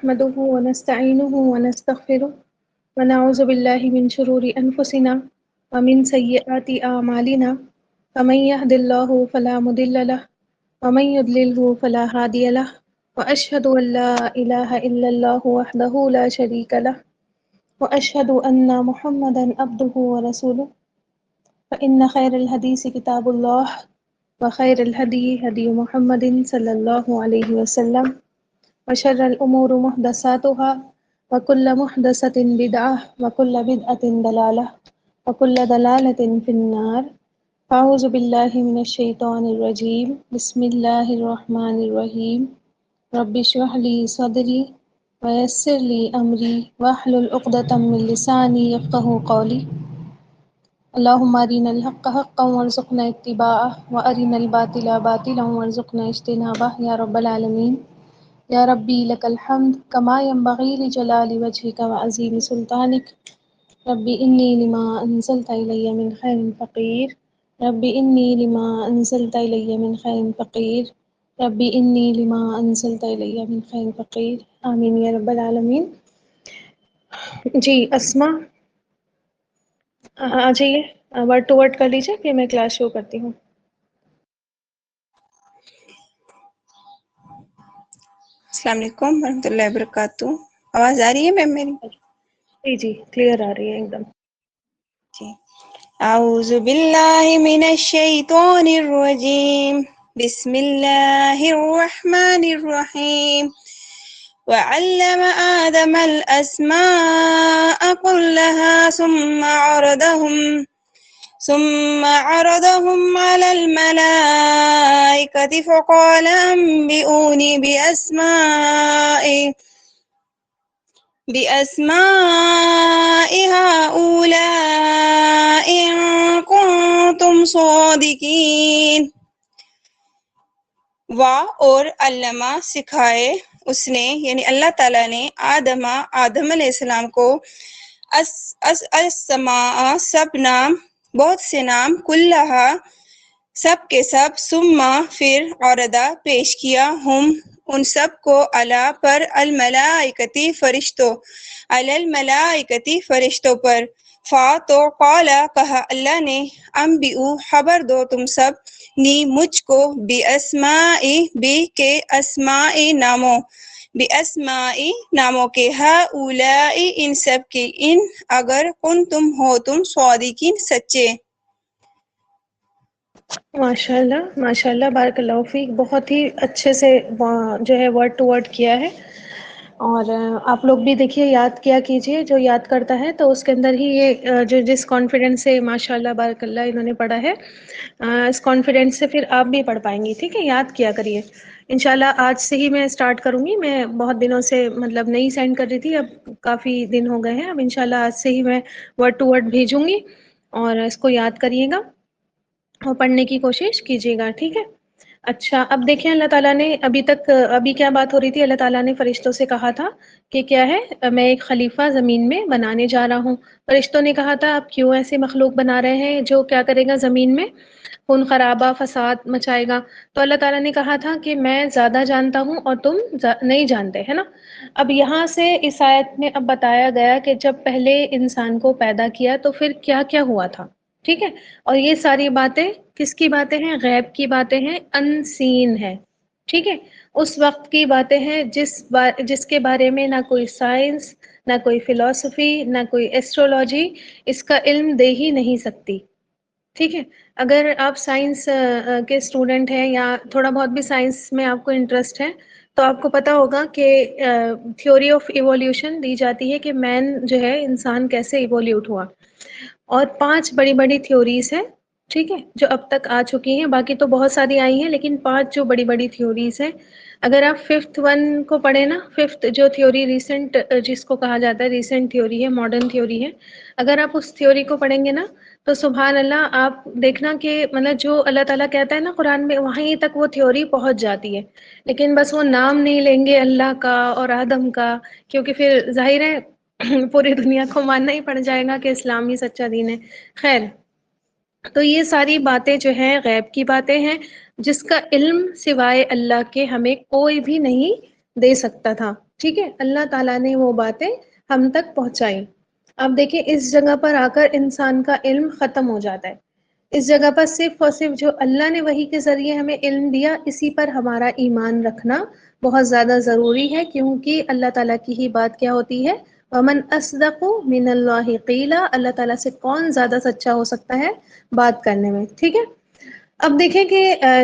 نحمده ونستعينه ونستغفره ونعوذ بالله من شرور أنفسنا ومن سيئات أعمالنا فمن يهد الله فلا مضل له ومن يضلله فلا هادي له وأشهد أن لا إله إلا الله وحده لا شريك له وأشهد أن محمدا عبده ورسوله فإن خير الحديث كتاب الله وخير الهدي هدي محمد صلى الله عليه وسلم وشر الأمور محدثاتها وكل محدثة بدعة وكل بدعة ضلالة وكل ضلالة في النار. أعوذ بالله من الشيطان الرجيم. بسم الله الرحمن الرحيم. رب اشرح لي صدري ويسر لي أمري واحلل عقدة من لساني يفقهوا قولي. اللهم أرنا الحق حقا وارزقنا اتباعه وأرنا الباطل باطلا وارزقنا اجتنابه يا رب العالمين. یا ربی لک الحمد کما ینبغی لجلال وجهک وعظیم سلطانک. ربی انی لما انزلت الی من خیر فقیر. ربی انی لما انزلت الی من خیر فقیر. ربی انی لما انزلت الی من خیر فقیر. آمین یا رب العالمین. جی اسما آ جائیے، ورڈ ٹو ورڈ کر لیجیے پھر میں کلاس شروع کرتی ہوں. السلام علیکم ورحمۃ اللہ وبرکاتہ. آواز آ رہی ہے میم میری؟ جی جی کلیئر آ رہی ہے ایک دم. جی. اعوذ باللہ من الشیطان الرجیم. بسم اللہ الرحمن الرحیم. وعلم آدم الأسماء كلها ثم عرضهم على الملائكة فقال أنبئوني بأسماء هؤلاء إن كنتم صادقين. اور علامہ سکھائے اس نے یعنی اللہ تعالیٰ نے آدم علیہ السلام کو الاسماء سب نام، بہت سے نام، کلہا سب کے سب، ثم پھر عرضہ پیش کیا، ہم ان سب کو، علی پر، الملائکتی فرشتوں، علی الملائکتی فرشتوں پر، فا تو قال کہا اللہ نے، انبئو خبر دو تم سب، نی مجھ کو، باسماء بی کے اسماء ناموں، باسماء ناموں کے، ہؤلاء ان سب کے، ان اگر کنتم ہو تم، صادقین سچے. ماشاء اللہ ماشاء اللہ، بارک اللہ فیک. بہت ہی اچھے سے جو ہے ورڈ ٹو ورڈ کیا ہے. اور آپ لوگ بھی دیکھیے، یاد کیا کیجئے. جو یاد کرتا ہے تو اس کے اندر ہی یہ جو جس کانفیڈنس سے ماشاء اللہ بارک اللہ انہوں نے پڑھا ہے، اس کانفیڈنس سے پھر آپ بھی پڑھ پائیں گی. ٹھیک ہے، یاد کیا کریے. انشاءاللہ آج سے ہی میں اسٹارٹ کروں گی. میں بہت دنوں سے مطلب نہیں سینڈ کر رہی تھی، اب کافی دن ہو گئے ہیں. اب انشاءاللہ آج سے ہی میں ورڈ ٹو ورڈ بھیجوں گی اور اس کو یاد کریے گا اور پڑھنے کی کوشش کیجیے گا. ٹھیک ہے. اچھا، اب دیکھیں اللہ تعالیٰ نے ابھی کیا بات ہو رہی تھی. اللہ تعالیٰ نے فرشتوں سے کہا تھا کہ کیا ہے، میں ایک خلیفہ زمین میں بنانے جا رہا ہوں. فرشتوں نے کہا تھا آپ کیوں ایسے مخلوق بنا رہے ہیں جو کیا کرے گا، زمین میں خون خرابہ فساد مچائے گا. تو اللہ تعالیٰ نے کہا تھا کہ میں زیادہ جانتا ہوں اور تم نہیں جانتے، ہے نا. اب یہاں سے اس آیت میں اب بتایا گیا کہ جب پہلے انسان کو پیدا کیا تو پھر کیا کیا ہوا تھا. ٹھیک ہے. اور یہ ساری باتیں کس کی باتیں ہیں؟ غیب کی باتیں ہیں، ان سین ہے. ٹھیک ہے. اس وقت کی باتیں ہیں جس کے بارے میں نہ کوئی سائنس، نہ کوئی فلسفی، نہ کوئی ایسٹرولوجی اس کا علم دے ہی نہیں سکتی. ٹھیک ہے. اگر آپ سائنس کے اسٹوڈنٹ ہیں یا تھوڑا بہت بھی سائنس میں آپ کو انٹرسٹ ہے تو آپ کو پتا ہوگا کہ تھیوری آف ایولیوشن دی جاتی ہے کہ مین جو ہے انسان کیسے ایولیوٹ ہوا. اور 5 بڑی بڑی تھیوریز ہیں، ٹھیک ہے، جو اب تک آ چکی ہیں. باقی تو بہت ساری آئی ہیں لیکن 5 جو بڑی بڑی تھیوریز ہیں. اگر آپ 5th ون کو پڑھیں نا، 5th جو تھیوری ریسنٹ جس کو کہا جاتا ہے ریسنٹ تھیوری ہے، ماڈرن تھیوری ہے، اگر آپ اس تھیوری کو پڑھیں گے نا تو سبحان اللہ آپ دیکھنا کہ مطلب جو اللہ تعالیٰ کہتا ہے نا قرآن میں، وہیں تک وہ تھیوری پہنچ جاتی ہے. لیکن بس وہ نام نہیں لیں گے اللہ کا اور آدم کا، کیونکہ پھر ظاہر ہے پوری دنیا کو ماننا ہی پڑ جائے گا کہ اسلام ہی سچا دین ہے. خیر، تو یہ ساری باتیں جو ہیں غیب کی باتیں ہیں جس کا علم سوائے اللہ کے ہمیں کوئی بھی نہیں دے سکتا تھا. ٹھیک ہے، اللہ تعالیٰ نے وہ باتیں ہم تک پہنچائی. اب دیکھیں اس جگہ پر آ کر انسان کا علم ختم ہو جاتا ہے. اس جگہ پر صرف اور صرف جو اللہ نے وحی کے ذریعے ہمیں علم دیا اسی پر ہمارا ایمان رکھنا بہت زیادہ ضروری ہے، کیونکہ اللہ تعالیٰ کی ہی بات کیا ہوتی ہے، وَمَنْ أَصْدَقُ مِنَ اللَّهِ قِيلًا، اللہ تعالیٰ سے کون زیادہ سچا ہو سکتا ہے بات کرنے میں. ٹھیک ہے، اب دیکھیں کہ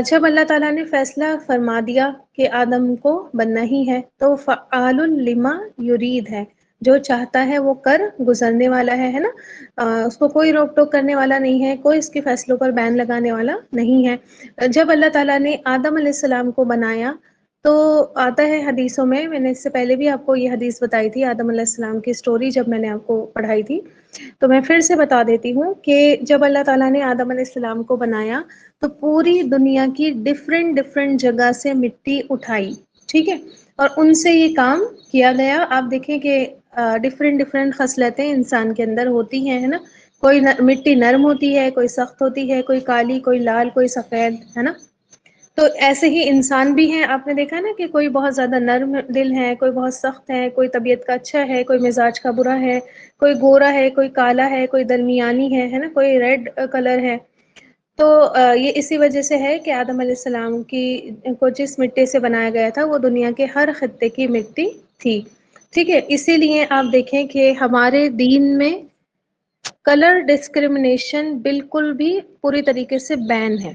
جب اللہ تعالیٰ نے فیصلہ فرما دیا کہ آدم کو بننا ہی ہے تو فعال لما یرید ہے، جو چاہتا ہے وہ کر گزرنے والا ہے نا. اس کو کوئی روک ٹوک کرنے والا نہیں ہے، کوئی اس کے فیصلوں پر بین لگانے والا نہیں ہے. جب اللہ تعالیٰ نے آدم علیہ السلام کو بنایا تو آتا ہے حدیثوں میں نے اس سے پہلے بھی آپ کو یہ حدیث بتائی تھی، آدم علیہ السلام کی سٹوری جب میں نے آپ کو پڑھائی تھی، تو میں پھر سے بتا دیتی ہوں کہ جب اللہ تعالیٰ نے آدم علیہ السلام کو بنایا تو پوری دنیا کی ڈفرینٹ جگہ سے مٹی اٹھائی. ٹھیک ہے، اور ان سے یہ کام کیا گیا. آپ دیکھیں کہ ڈفرینٹ خصلتیں انسان کے اندر ہوتی ہیں، ہے نا. کوئی مٹی نرم ہوتی ہے، کوئی سخت ہوتی ہے، کوئی کالی، کوئی لال، کوئی سفید، ہے نا. تو ایسے ہی انسان بھی ہیں. آپ نے دیکھا نا کہ کوئی بہت زیادہ نرم دل ہے، کوئی بہت سخت ہے، کوئی طبیعت کا اچھا ہے، کوئی مزاج کا برا ہے، کوئی گورا ہے، کوئی کالا ہے، کوئی درمیانی ہے نا، کوئی ریڈ کلر ہے. تو یہ اسی وجہ سے ہے کہ آدم علیہ السلام کی کو جس مٹی سے بنایا گیا تھا وہ دنیا کے ہر خطے کی مٹی تھی. ٹھیک ہے، اسی لیے آپ دیکھیں کہ ہمارے دین میں کلر ڈسکرمنیشن بالکل بھی پوری طریقے سے بین ہے.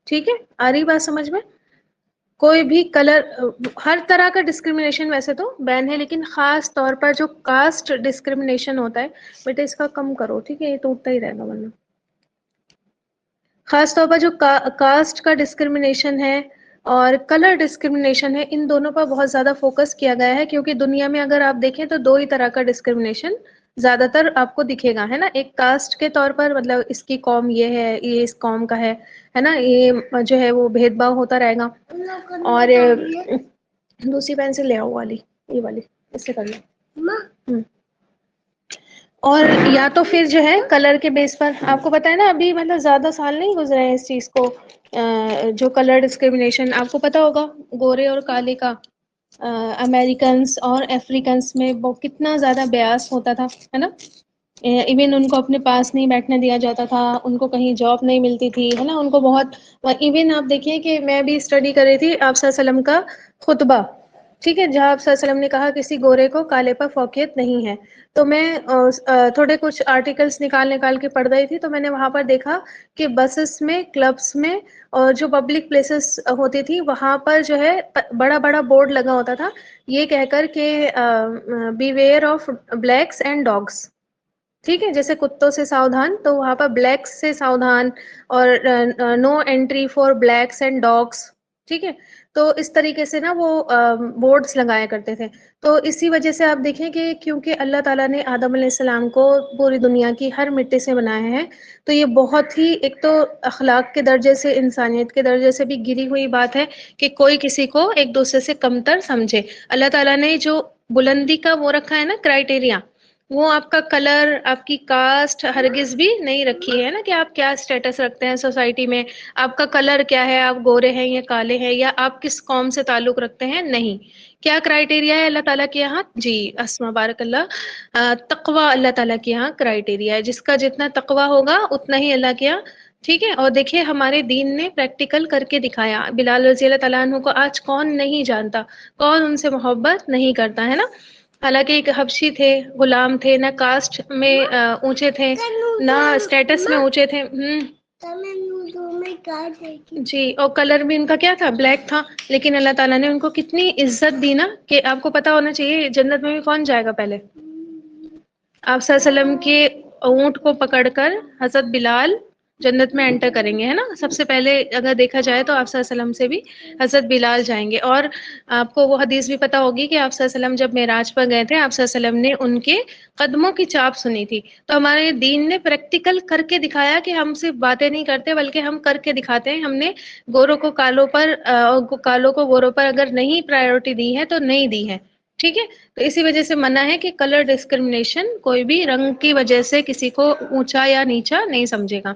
ٹھیک ہے، آ رہی بات سمجھ میں؟ کوئی بھی کلر، ہر طرح کا ڈسکرمنیشن ویسے تو بین ہے، لیکن خاص طور پر جو کاسٹ ڈسکرمنیشن ہوتا ہے بیٹا اس کا کم کرو. ٹھیک ہے، یہ ٹوٹتا ہی رہے گا ورنہ. خاص طور پر جو کاسٹ کا ڈسکرمنیشن ہے اور کلر ڈسکرمنیشن ہے، ان دونوں پر بہت زیادہ فوکس کیا گیا ہے، کیونکہ دنیا میں اگر آپ دیکھیں تو دو ہی طرح کا ڈسکرمنیشن زیادہ تر آپ کو دکھے گا، ہے نا. ایک کاسٹ کے طور پر، مطلب اس کی قوم یہ ہے، یہ اس قوم کا ہے نا، یہ جو ہے وہ بھید بھاؤ ہوتا رہے گا. اور دوسری پینسل لے آؤ، والی، یہ والی، اس سے کر لو. اور یا تو پھر جو ہے کلر کے بیس پر، آپ کو پتا ہے نا ابھی مطلب زیادہ سال نہیں گزرے ہیں اس چیز کو، جو کلر ڈسکرمنیشن آپ کو پتا ہوگا گورے اور کالے کا امریکنس اور افریکنس میں کتنا زیادہ بیاس ہوتا تھا، ہے نا. ایون ان کو اپنے پاس نہیں بیٹھنے دیا جاتا تھا، ان کو کہیں جاب نہیں ملتی تھی، ہے نا. ان کو بہت، ایون آپ دیکھیں کہ میں بھی اسٹڈی کر رہی تھی آپ صلی اللہ علیہ وسلم کا خطبہ، ٹھیک ہے، جہاں آپ صلی اللہ علیہ وسلم نے کہا کسی گورے کو کالے پر فوقیت نہیں ہے. تو میں تھوڑے کچھ آرٹیکلس نکال کے پڑھ رہی تھی، تو میں نے وہاں پر دیکھا کہ بسز میں، کلبس میں اور جو پبلک پلیسز ہوتی تھی وہاں پر جو ہے بڑا بڑا بورڈ لگا ہوتا تھا یہ کہہ کر کہ beware of blacks and dogs. ٹھیک ہے، جیسے کتوں سے ساودھان، تو وہاں پر بلیکس سے ساودھان، اور no entry for blacks and dogs. ٹھیک ہے، تو اس طریقے سے نا وہ بورڈز لگایا کرتے تھے. تو اسی وجہ سے آپ دیکھیں کہ کیونکہ اللہ تعالیٰ نے آدم علیہ السلام کو پوری دنیا کی ہر مٹی سے بنایا ہے، تو یہ بہت ہی ایک تو اخلاق کے درجے سے، انسانیت کے درجے سے بھی گری ہوئی بات ہے کہ کوئی کسی کو ایک دوسرے سے کمتر سمجھے. اللہ تعالیٰ نے جو بلندی کا وہ رکھا ہے نا کرائٹیریا، وہ آپ کا کلر، آپ کی کاسٹ ہرگز بھی نہیں رکھی ہے نا، کہ آپ کیا اسٹیٹس رکھتے ہیں سوسائٹی میں، آپ کا کلر کیا ہے، آپ گورے ہیں یا کالے ہیں، یا آپ کس قوم سے تعلق رکھتے ہیں. نہیں، کیا کرائٹیریا ہے اللہ تعالیٰ کے یہاں؟ جی اسما بارک اللہ، تقوی اللہ تعالیٰ کے یہاں کرائٹیریا ہے. جس کا جتنا تقوی ہوگا اتنا ہی اللہ کے یہاں. ٹھیک ہے، اور دیکھیے ہمارے دین نے پریکٹیکل کر کے دکھایا. بلال رضی اللہ تعالیٰ عنہ کو آج کون نہیں جانتا، کون ان سے محبت نہیں کرتا، ہے نا. حالانکہ ایک حبشی تھے، غلام تھے، نہ کاسٹ میں اونچے تھے نہ اسٹیٹس میں اونچے تھے. جی، اور کلر بھی ان کا کیا تھا؟ بلیک تھا. لیکن اللہ تعالیٰ نے ان کو کتنی عزت دی نا، کہ آپ کو پتا ہونا چاہیے جنت میں بھی کون جائے گا پہلے؟ آپ صلی اللہ علیہ وسلم کے اونٹ کو پکڑ کر حضرت بلال جنت میں انٹر کریں گے، ہے نا. سب سے پہلے اگر دیکھا جائے تو آپ صلی اللہ علیہ وسلم سے بھی حضرت بلال جائیں گے. اور آپ کو وہ حدیث بھی پتا ہوگی کہ آپ صلی اللہ علیہ وسلم جب معراج پر گئے تھے، آپ صلی اللہ علیہ وسلم نے ان کے قدموں کی چاپ سنی تھی. تو ہمارے دین نے پریکٹیکل کر کے دکھایا کہ ہم صرف باتیں نہیں کرتے بلکہ ہم کر کے دکھاتے ہیں. ہم نے گوروں کو کالوں پر، کالوں کو گوروں پر اگر نہیں پرائیورٹی دی ہے تو نہیں دی ہے. ٹھیک ہے، تو اسی وجہ سے منع ہے کہ کلر ڈسکرمنیشن، کوئی بھی رنگ کی وجہ سے کسی کو اونچا یا نیچا نہیں سمجھے گا.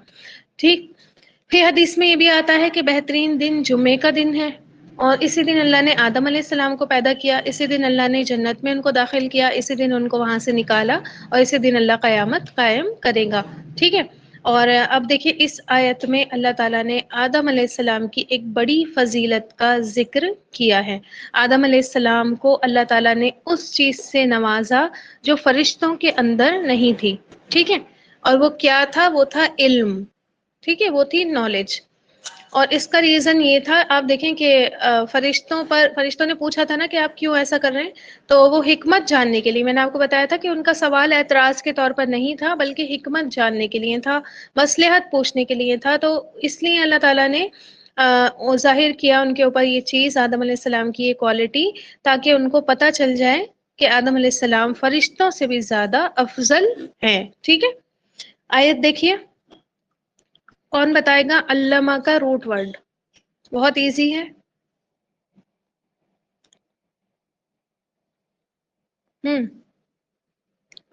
ٹھیک، پھر حدیث میں یہ بھی آتا ہے کہ بہترین دن جمعے کا دن ہے. اور اسی دن اللہ نے آدم علیہ السلام کو پیدا کیا، اسی دن اللہ نے جنت میں ان کو داخل کیا، اسی دن ان کو وہاں سے نکالا، اور اسی دن اللہ قیامت قائم کرے گا. ٹھیک ہے. اور اب دیکھیے اس آیت میں اللہ تعالیٰ نے آدم علیہ السلام کی ایک بڑی فضیلت کا ذکر کیا ہے. آدم علیہ السلام کو اللہ تعالیٰ نے اس چیز سے نوازا جو فرشتوں کے اندر نہیں تھی. ٹھیک ہے. اور وہ کیا تھا؟ وہ تھا علم. ٹھیک ہے، وہ تھی نالج. اور اس کا ریزن یہ تھا، آپ دیکھیں کہ فرشتوں نے پوچھا تھا نا کہ آپ کیوں ایسا کر رہے ہیں، تو وہ حکمت جاننے کے لیے، میں نے آپ کو بتایا تھا کہ ان کا سوال اعتراض کے طور پر نہیں تھا بلکہ حکمت جاننے کے لیے تھا، مصلحت پوچھنے کے لیے تھا. تو اس لیے اللہ تعالیٰ نے ظاہر کیا ان کے اوپر یہ چیز، آدم علیہ السلام کی یہ کوالٹی، تاکہ ان کو پتہ چل جائے کہ آدم علیہ السلام فرشتوں سے بھی زیادہ افضل ہیں. ٹھیک ہے. آیت دیکھیے، کون بتائے گا علامہ کا روٹ ورڈ؟ بہت ایزی ہے.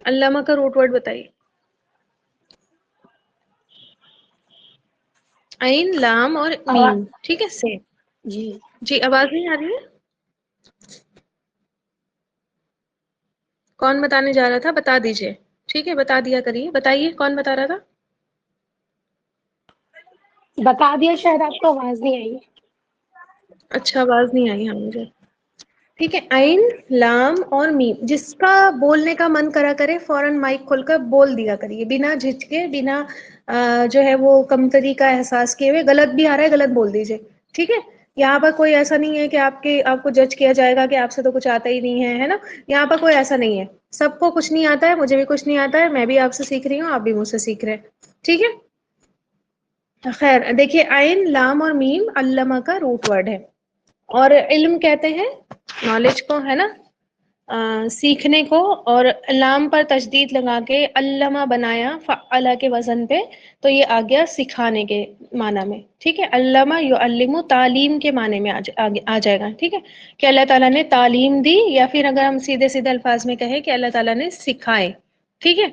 علامہ کا روٹ ورڈ بتائیے. عین، لام اور میم. ٹھیک ہے، سیم. جی جی آواز نہیں آ رہی ہے؟ کون بتانے جا رہا تھا؟ بتا دیجئے. ٹھیک ہے، بتا دیا کریے. بتائیے کون بتا رہا تھا؟ بتا دیا، شاید آپ کو آواز نہیں آئی. اچھا، آواز نہیں آئی. ہاں مجھے ٹھیک ہے. عین، لام اور میم، جس کا بولنے کا من کرا کرے فوراً مائک کھول کر بول دیا کریے، بنا جھجکے، بنا جو ہے وہ کمتری کا احساس کیے ہوئے. غلط بھی آ رہا ہے غلط بول دیجئے. ٹھیک ہے. یہاں پر کوئی ایسا نہیں ہے کہ آپ کو جج کیا جائے گا کہ آپ سے تو کچھ آتا ہی نہیں ہے نا. یہاں پر کوئی ایسا نہیں ہے. سب کو کچھ نہیں آتا ہے، مجھے بھی کچھ نہیں آتا ہے، میں بھی آپ سے سیکھ رہی ہوں، آپ بھی مجھ سے سیکھ رہے ہیں. ٹھیک ہے. خیر دیکھیے، عین، لام اور میم علامہ کا روٹ ورڈ ہے. اور علم کہتے ہیں نالج کو، ہے نا، سیکھنے کو. اور لام پر تشدید لگا کے علامہ بنایا فعل کے وزن پہ، تو یہ آ گیا سکھانے کے معنی میں. ٹھیک ہے. علامہ یعلم تعلیم کے معنی میں آ جائے گا. ٹھیک ہے، کہ اللہ تعالیٰ نے تعلیم دی، یا پھر اگر ہم سیدھے سیدھے الفاظ میں کہیں کہ اللہ تعالیٰ نے سکھائے. ٹھیک ہے.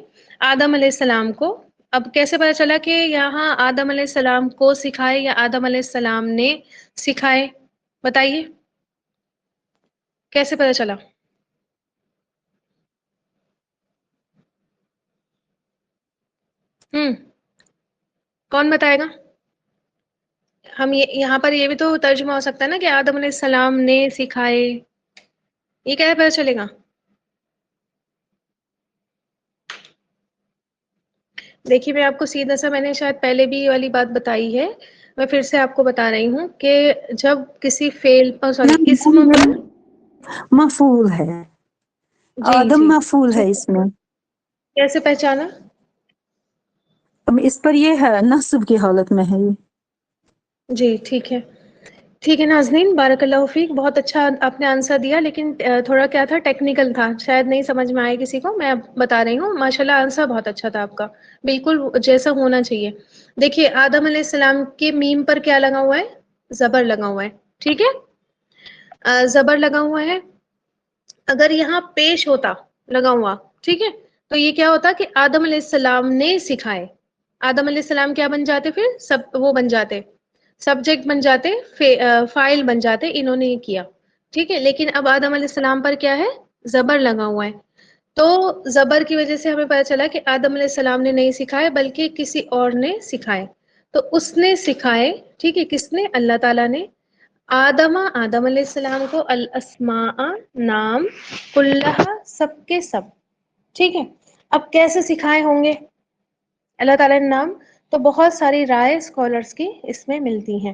آدم علیہ السلام کو اب کیسے پتا چلا کہ یہاں آدم علیہ السلام کو سکھائے یا آدم علیہ السلام نے سکھائے؟ بتائیے کیسے پتا چلا؟ کون بتائے گا؟ ہم یہاں پر یہ بھی تو ترجمہ ہو سکتا ہے نا کہ آدم علیہ السلام نے سکھائے. یہ کیسے پتا چلے گا؟ دیکھیے میں آپ کو سیدھا سا، میں نے شاید پہلے بھی یہ والی بات بتائی ہے، میں پھر سے آپ کو بتا رہی ہوں کہ جب کسی فعل پر، سوری، اسم پر، مفعول ہے، جی آدم جی مفعول جی، ہے اس میں. کیسے پہچانا؟ اس پر یہ ہے، نصب کی حالت میں ہے یہ. جی ٹھیک ہے. ٹھیک ہے ناظرین، بارک اللہ فیک، بہت اچھا آپ نے آنسر دیا، لیکن تھوڑا کیا تھا، ٹیکنیکل تھا، شاید نہیں سمجھ میں آئے کسی کو. میں اب بتا رہی ہوں. ماشاءاللہ آنسر بہت اچھا تھا آپ کا، بالکل جیسا ہونا چاہیے. دیکھیے آدم علیہ السلام کے میم پر کیا لگا ہوا ہے؟ زبر لگا ہوا ہے. ٹھیک ہے، زبر لگا ہوا ہے. اگر یہاں پیش ہوتا لگا ہوا، ٹھیک ہے، تو یہ کیا ہوتا کہ آدم علیہ السلام نے سکھائے. آدم علیہ السلام کیا بن جاتے؟ پھر سب وہ بن جاتے، سبجیکٹ بن جاتے، فائل بن جاتے، انہوں نے یہ کیا. ٹھیک ہے. لیکن اب آدم علیہ السلام پر کیا ہے؟ زبر لگا ہوا ہے. تو زبر کی وجہ سے ہمیں پتہ چلا کہ آدم علیہ السلام نے نہیں سکھائے بلکہ کسی اور نے سکھائے. تو اس نے سکھائے. ٹھیک ہے. کس نے؟ اللہ تعالیٰ نے. آدم علیہ السلام کو الاسماء، نام، کلہا، سب کے سب. ٹھیک ہے. اب کیسے سکھائے ہوں گے اللہ تعالیٰ نے نام؟ تو بہت ساری رائے اسکالرس کی اس میں ملتی ہیں.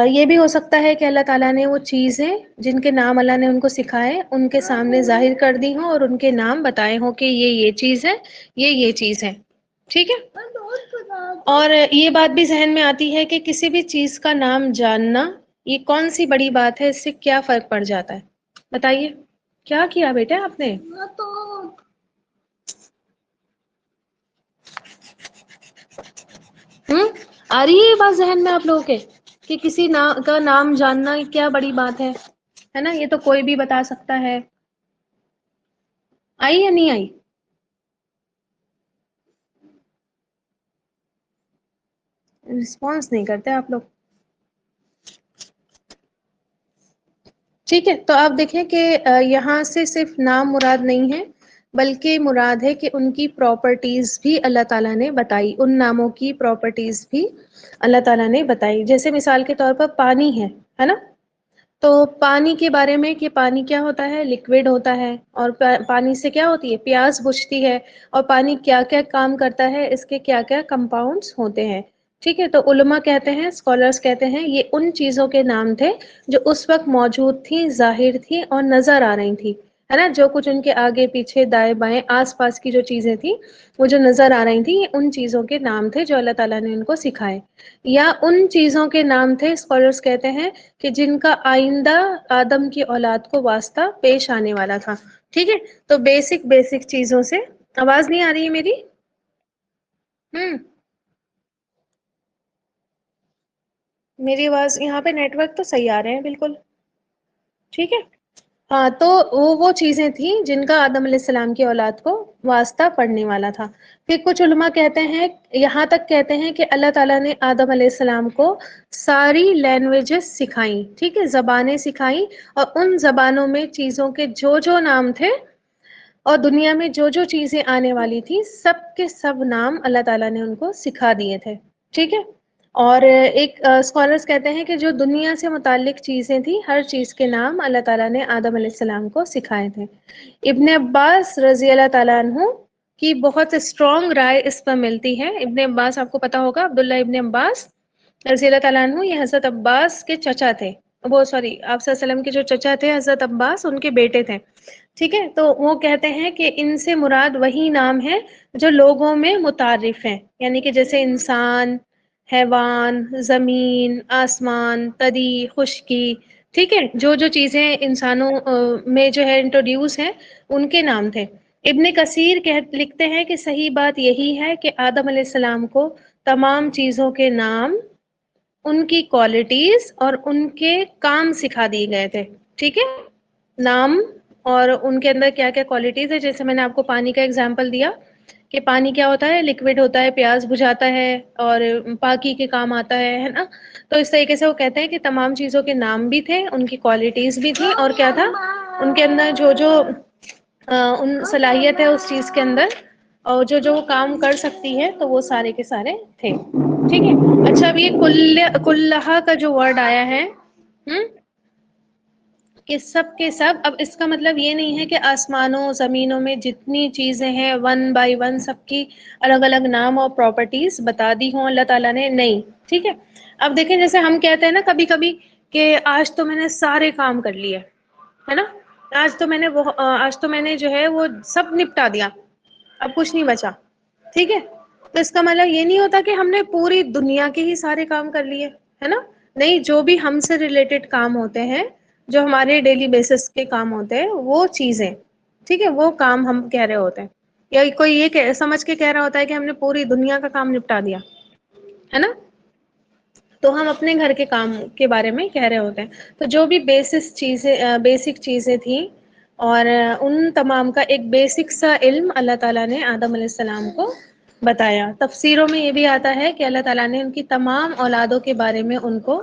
یہ بھی ہو سکتا ہے کہ اللہ تعالیٰ نے وہ چیزیں جن کے نام اللہ نے ان کو سکھائے ان کے سامنے ظاہر کر دی ہوں اور ان کے نام بتائے ہوں کہ یہ چیز ہے، یہ چیز ہے. ٹھیک ہے. اور یہ بات بھی ذہن میں آتی ہے کہ کسی بھی چیز کا نام جاننا یہ کون سی بڑی بات ہے، اس سے کیا فرق پڑ جاتا ہے؟ بتائیے. کیا کیا بیٹا آپ نے؟ آ رہی ہے یہ بات ذہن میں آپ لوگوں کے کہ کسی کا نام جاننا کیا بڑی بات ہے نا؟ یہ تو کوئی بھی بتا سکتا ہے. آئی یا نہیں آئی؟ رسپانس نہیں کرتے آپ لوگ. ٹھیک ہے، تو آپ دیکھیں کہ یہاں سے صرف نام مراد نہیں ہے، بلکہ مراد ہے کہ ان کی پراپرٹیز بھی اللہ تعالیٰ نے بتائی، ان ناموں کی پراپرٹیز بھی اللہ تعالیٰ نے بتائی. جیسے مثال کے طور پر پانی ہے نا؟ تو پانی کے بارے میں کہ پانی کیا ہوتا ہے، لکوڈ ہوتا ہے، اور پانی سے کیا ہوتی ہے، پیاس بجھتی ہے، اور پانی کیا کیا کام کرتا ہے، اس کے کیا کیا کمپاؤنڈز ہوتے ہیں. ٹھیک ہے، تو علماء کہتے ہیں، اسکالرس کہتے ہیں، یہ ان چیزوں کے نام تھے جو اس وقت موجود تھی، ظاہر تھی اور نظر آ رہی تھی، ہے نا؟ جو کچھ ان کے آگے پیچھے دائیں بائیں آس پاس کی جو چیزیں تھیں وہ جو نظر آ رہی تھیں، یہ ان چیزوں کے نام تھے جو اللہ تعالیٰ نے ان کو سکھائے. یا ان چیزوں کے نام تھے، اسکالرس کہتے ہیں، کہ جن کا آئندہ آدم کی اولاد کو واسطہ پیش آنے والا تھا. ٹھیک ہے، تو بیسک چیزوں سے. آواز نہیں آ رہی ہے میری؟ میری آواز یہاں پہ نیٹ ورک تو صحیح آ رہے ہیں بالکل. ٹھیک ہے، ہاں، تو وہ چیزیں تھیں جن کا آدم علیہ السلام کی اولاد کو واسطہ پڑنے والا تھا. پھر کچھ علماء کہتے ہیں، یہاں تک کہتے ہیں کہ اللہ تعالیٰ نے آدم علیہ السلام کو ساری لینگویجز سکھائیں، ٹھیک ہے، زبانیں سکھائیں، اور ان زبانوں میں چیزوں کے جو نام تھے اور دنیا میں جو چیزیں آنے والی تھی، سب کے سب نام اللہ تعالیٰ نے ان کو سکھا دیے تھے. ٹھیک ہے، اور ایک اسکالرس کہتے ہیں کہ جو دنیا سے متعلق چیزیں تھیں، ہر چیز کے نام اللہ تعالیٰ نے آدم علیہ السلام کو سکھائے تھے. ابن عباس رضی اللہ تعالیٰ عنہ کی بہت اسٹرانگ رائے اس پر ملتی ہے. ابن عباس آپ کو پتا ہوگا، عبداللہ ابن عباس رضی اللہ تعالیٰ عنہ، یہ حضرت عباس کے چچا تھے. وہ سوری، آپ صلی اللہ علیہ وسلم کے جو چچا تھے حضرت عباس، ان کے بیٹے تھے. ٹھیک ہے، تو وہ کہتے ہیں کہ ان سے مراد وہی نام ہے جو لوگوں میں متعارف ہیں، یعنی کہ جیسے انسان، حیوان، زمین، آسمان، تری، خشکی. ٹھیک ہے، جو چیزیں انسانوں میں جو ہے انٹروڈیوس ہیں، ان کے نام تھے. ابن کثیر لکھتے ہیں کہ صحیح بات یہی ہے کہ آدم علیہ السلام کو تمام چیزوں کے نام، ان کی کوالٹیز اور ان کے کام سکھا دیے گئے تھے. ٹھیک ہے، نام اور ان کے اندر کیا کیا کوالٹیز ہے. جیسے میں نے آپ کو پانی کا اگزامپل دیا کہ پانی کیا ہوتا ہے، لکوڈ ہوتا ہے، پیاس بجھاتا ہے اور پاکی کے کام آتا ہے نا؟ تو اس طریقے سے وہ کہتے ہیں کہ تمام چیزوں کے نام بھی تھے، ان کی کوالٹیز بھی تھی، اور کیا تھا، ان کے اندر جو ان صلاحیت ہے اس چیز کے اندر، اور جو کام کر سکتی ہے، تو وہ سارے کے سارے تھے. ٹھیک ہے، اچھا، اب یہ کلہا کا جو ورڈ آیا ہے، کہ سب کے سب، اب اس کا مطلب یہ نہیں ہے کہ آسمانوں زمینوں میں جتنی چیزیں ہیں ون بائی ون سب کی الگ الگ نام اور پراپرٹیز بتا دی ہوں اللہ تعالیٰ نے، نہیں. ٹھیک ہے، اب دیکھیں جیسے ہم کہتے ہیں نا کبھی کبھی کہ آج تو میں نے سارے کام کر لیے، ہے نا؟ آج تو میں نے جو ہے وہ سب نپٹا دیا، اب کچھ نہیں بچا. ٹھیک ہے، تو اس کا مطلب یہ نہیں ہوتا کہ ہم نے پوری دنیا کے ہی سارے کام کر لیے، ہے نا؟ نہیں، جو بھی ہم سے ریلیٹڈ کام ہوتے ہیں، جو ہمارے ڈیلی بیسس کے کام ہوتے ہیں، وہ چیزیں، ٹھیک ہے، وہ کام ہم کہہ رہے ہوتے ہیں. یا کوئی یہ سمجھ کے کہہ رہا ہوتا ہے کہ ہم نے پوری دنیا کا کام نپٹا دیا، ہے نا؟ تو ہم اپنے گھر کے کام کے بارے میں کہہ رہے ہوتے ہیں. تو جو بھی بیسک چیزیں تھیں، اور ان تمام کا ایک بیسک سا علم اللہ تعالیٰ نے آدم علیہ السلام کو بتایا. تفسیروں میں یہ بھی آتا ہے کہ اللہ تعالیٰ نے ان کی تمام اولادوں کے بارے میں ان کو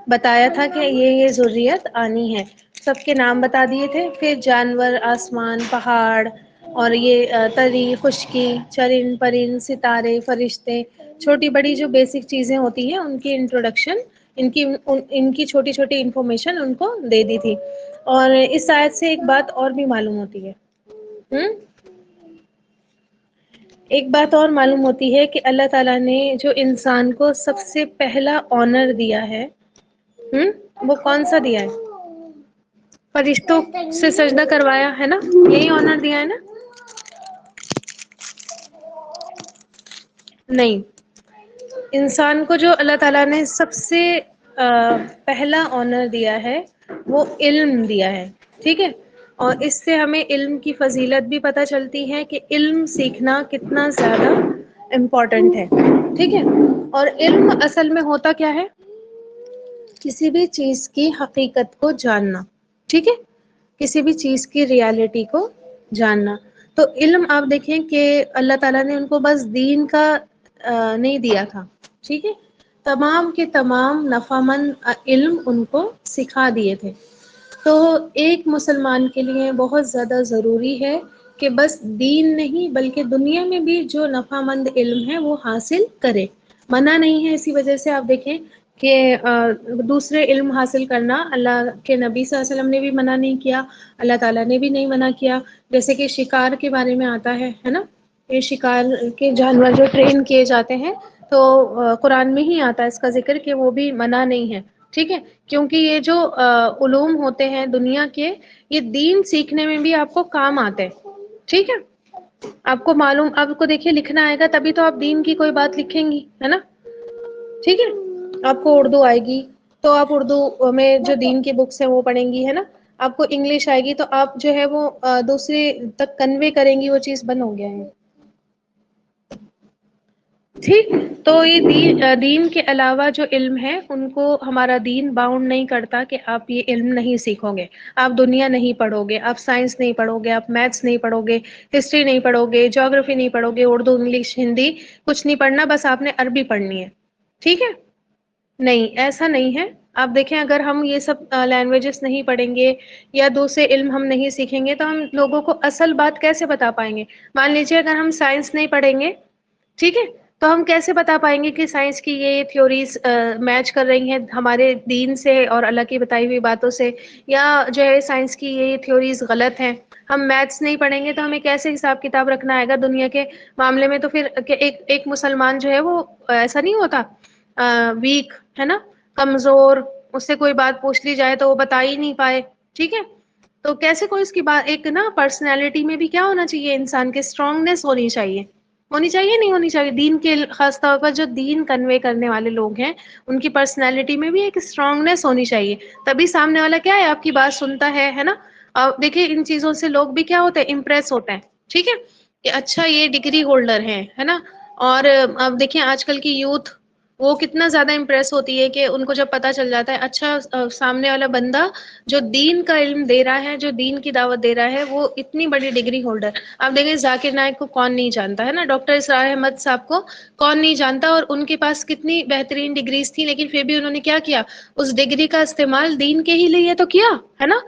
بتایا تھا کہ یہ ضروریت آنی ہے، سب کے نام بتا دیے تھے. پھر جانور، آسمان، پہاڑ، اور یہ تری، خشکی، چرند پرند، ستارے، فرشتے، چھوٹی بڑی جو بیسک چیزیں ہوتی ہیں، ان کی انٹروڈکشن، ان کی چھوٹی چھوٹی انفارمیشن ان کو دے دی تھی. اور اس آیت سے ایک بات اور بھی معلوم ہوتی ہے، ایک بات اور معلوم ہوتی ہے کہ اللہ تعالیٰ نے جو انسان کو سب سے پہلا آنر دیا ہے، وہ کون سا دیا ہے؟ فرشتوں سے سجدہ کروایا ہے نا، یہی آنر دیا ہے نا؟ نہیں، انسان کو جو اللہ تعالیٰ نے سب سے پہلا آنر دیا ہے، وہ علم دیا ہے. ٹھیک ہے، اور اس سے ہمیں علم کی فضیلت بھی پتہ چلتی ہے کہ علم سیکھنا کتنا زیادہ امپورٹنٹ ہے. ٹھیک ہے، اور علم اصل میں ہوتا کیا ہے؟ کسی بھی چیز کی حقیقت کو جاننا. ٹھیک ہے، کسی بھی چیز کی ریالٹی کو جاننا. تو علم آپ دیکھیں کہ اللہ تعالیٰ نے ان کو بس دین کا نہیں دیا تھا، ٹھیک ہے، تمام کے تمام نفع مند علم ان کو سکھا دیے تھے. تو ایک مسلمان کے لیے بہت زیادہ ضروری ہے کہ بس دین نہیں بلکہ دنیا میں بھی جو نفع مند علم ہے وہ حاصل کرے. منع نہیں ہے اسی وجہ سے آپ دیکھیں کہ دوسرے علم حاصل کرنا اللہ کے نبی صلی اللہ علیہ وسلم نے بھی منع نہیں کیا، اللہ تعالیٰ نے بھی نہیں منع کیا. جیسے کہ شکار کے بارے میں آتا ہے نا، یہ شکار کے جانور جو ٹرین کیے جاتے ہیں تو قرآن میں ہی آتا ہے اس کا ذکر کہ وہ بھی منع نہیں ہے. ٹھیک ہے، کیونکہ یہ جو علوم ہوتے ہیں دنیا کے، یہ دین سیکھنے میں بھی آپ کو کام آتے ہیں. ٹھیک ہے، آپ کو معلوم، آپ کو دیکھیے لکھنا آئے گا تبھی تو آپ دین کی کوئی بات لکھیں گی، ہے نا. ٹھیک ہے، آپ کو اردو آئے گی تو آپ اردو میں جو دین کی بکس ہیں وہ پڑھیں گی، ہے نا. آپ کو انگلش آئے گی تو آپ جو ہے وہ دوسرے تک کنوے کریں گی، وہ چیز بند ہو گیا ہے. ٹھیک، تو یہ دین کے علاوہ جو علم ہے ان کو ہمارا دین باؤنڈ نہیں کرتا کہ آپ یہ علم نہیں سیکھو گے، آپ دنیا نہیں پڑھو گے، آپ سائنس نہیں پڑھو گے، آپ میتھس نہیں پڑھو گے، ہسٹری نہیں پڑھو گے، جیوگرافی نہیں پڑھو گے، اردو انگلش ہندی کچھ نہیں پڑھنا، بس آپ نے عربی پڑھنی ہے. ٹھیک ہے، نہیں ایسا نہیں ہے. آپ دیکھیں اگر ہم یہ سب لینگویجز نہیں پڑھیں گے یا دوسرے علم ہم نہیں سیکھیں گے تو ہم لوگوں کو اصل بات کیسے بتا پائیں گے. مان لیجیے اگر ہم سائنس نہیں پڑھیں گے، ٹھیک ہے، تو ہم کیسے بتا پائیں گے کہ سائنس کی یہ تھیوریز میچ کر رہی ہیں ہمارے دین سے اور اللہ کی بتائی ہوئی باتوں سے، یا جو ہے سائنس کی یہ تھیوریز غلط ہیں. ہم میتھس نہیں پڑھیں گے تو ہمیں کیسے حساب کتاب رکھنا آئے گا دنیا کے معاملے میں. تو پھر ایک مسلمان جو ہے وہ ایسا نہیں ہوتا ویک، ہے نا، کمزور، اس سے کوئی بات پوچھ لی جائے تو وہ بتا ہی نہیں پائے. ٹھیک ہے، تو کیسے کوئی اس کی بات، ایک نا پرسنالٹی میں بھی کیا ہونا چاہیے، انسان کے اسٹرانگنیس ہونی چاہیے. ہونی چاہیے نہیں ہونی چاہیے. دین کے خاص طور پر جو دین کنوے کرنے والے لوگ ہیں ان کی پرسنالٹی میں بھی ایک اسٹرانگنیس ہونی چاہیے، تبھی سامنے والا کیا ہے آپ کی بات سنتا ہے نا. دیکھیں ان چیزوں سے لوگ بھی کیا ہوتے ہیں، امپریس ہوتے ہیں. ٹھیک ہے، کہ اچھا یہ ڈگری ہولڈر ہے نا. اور اب دیکھیں آج کل کی یوتھ وہ کتنا زیادہ امپریس ہوتی ہے کہ ان کو جب پتہ چل جاتا ہے اچھا سامنے والا بندہ جو دین کا علم دے رہا ہے، جو دین کی دعوت دے رہا ہے، وہ اتنی بڑی ڈگری ہولڈر. آپ دیکھیں ذاکر نائک کو کون نہیں جانتا، ہے نا، ڈاکٹر اسرار احمد صاحب کو کون نہیں جانتا، اور ان کے پاس کتنی بہترین ڈگریز تھی، لیکن پھر بھی انہوں نے کیا کیا، اس ڈگری کا استعمال دین کے ہی لیے تو کیا، ہے نا.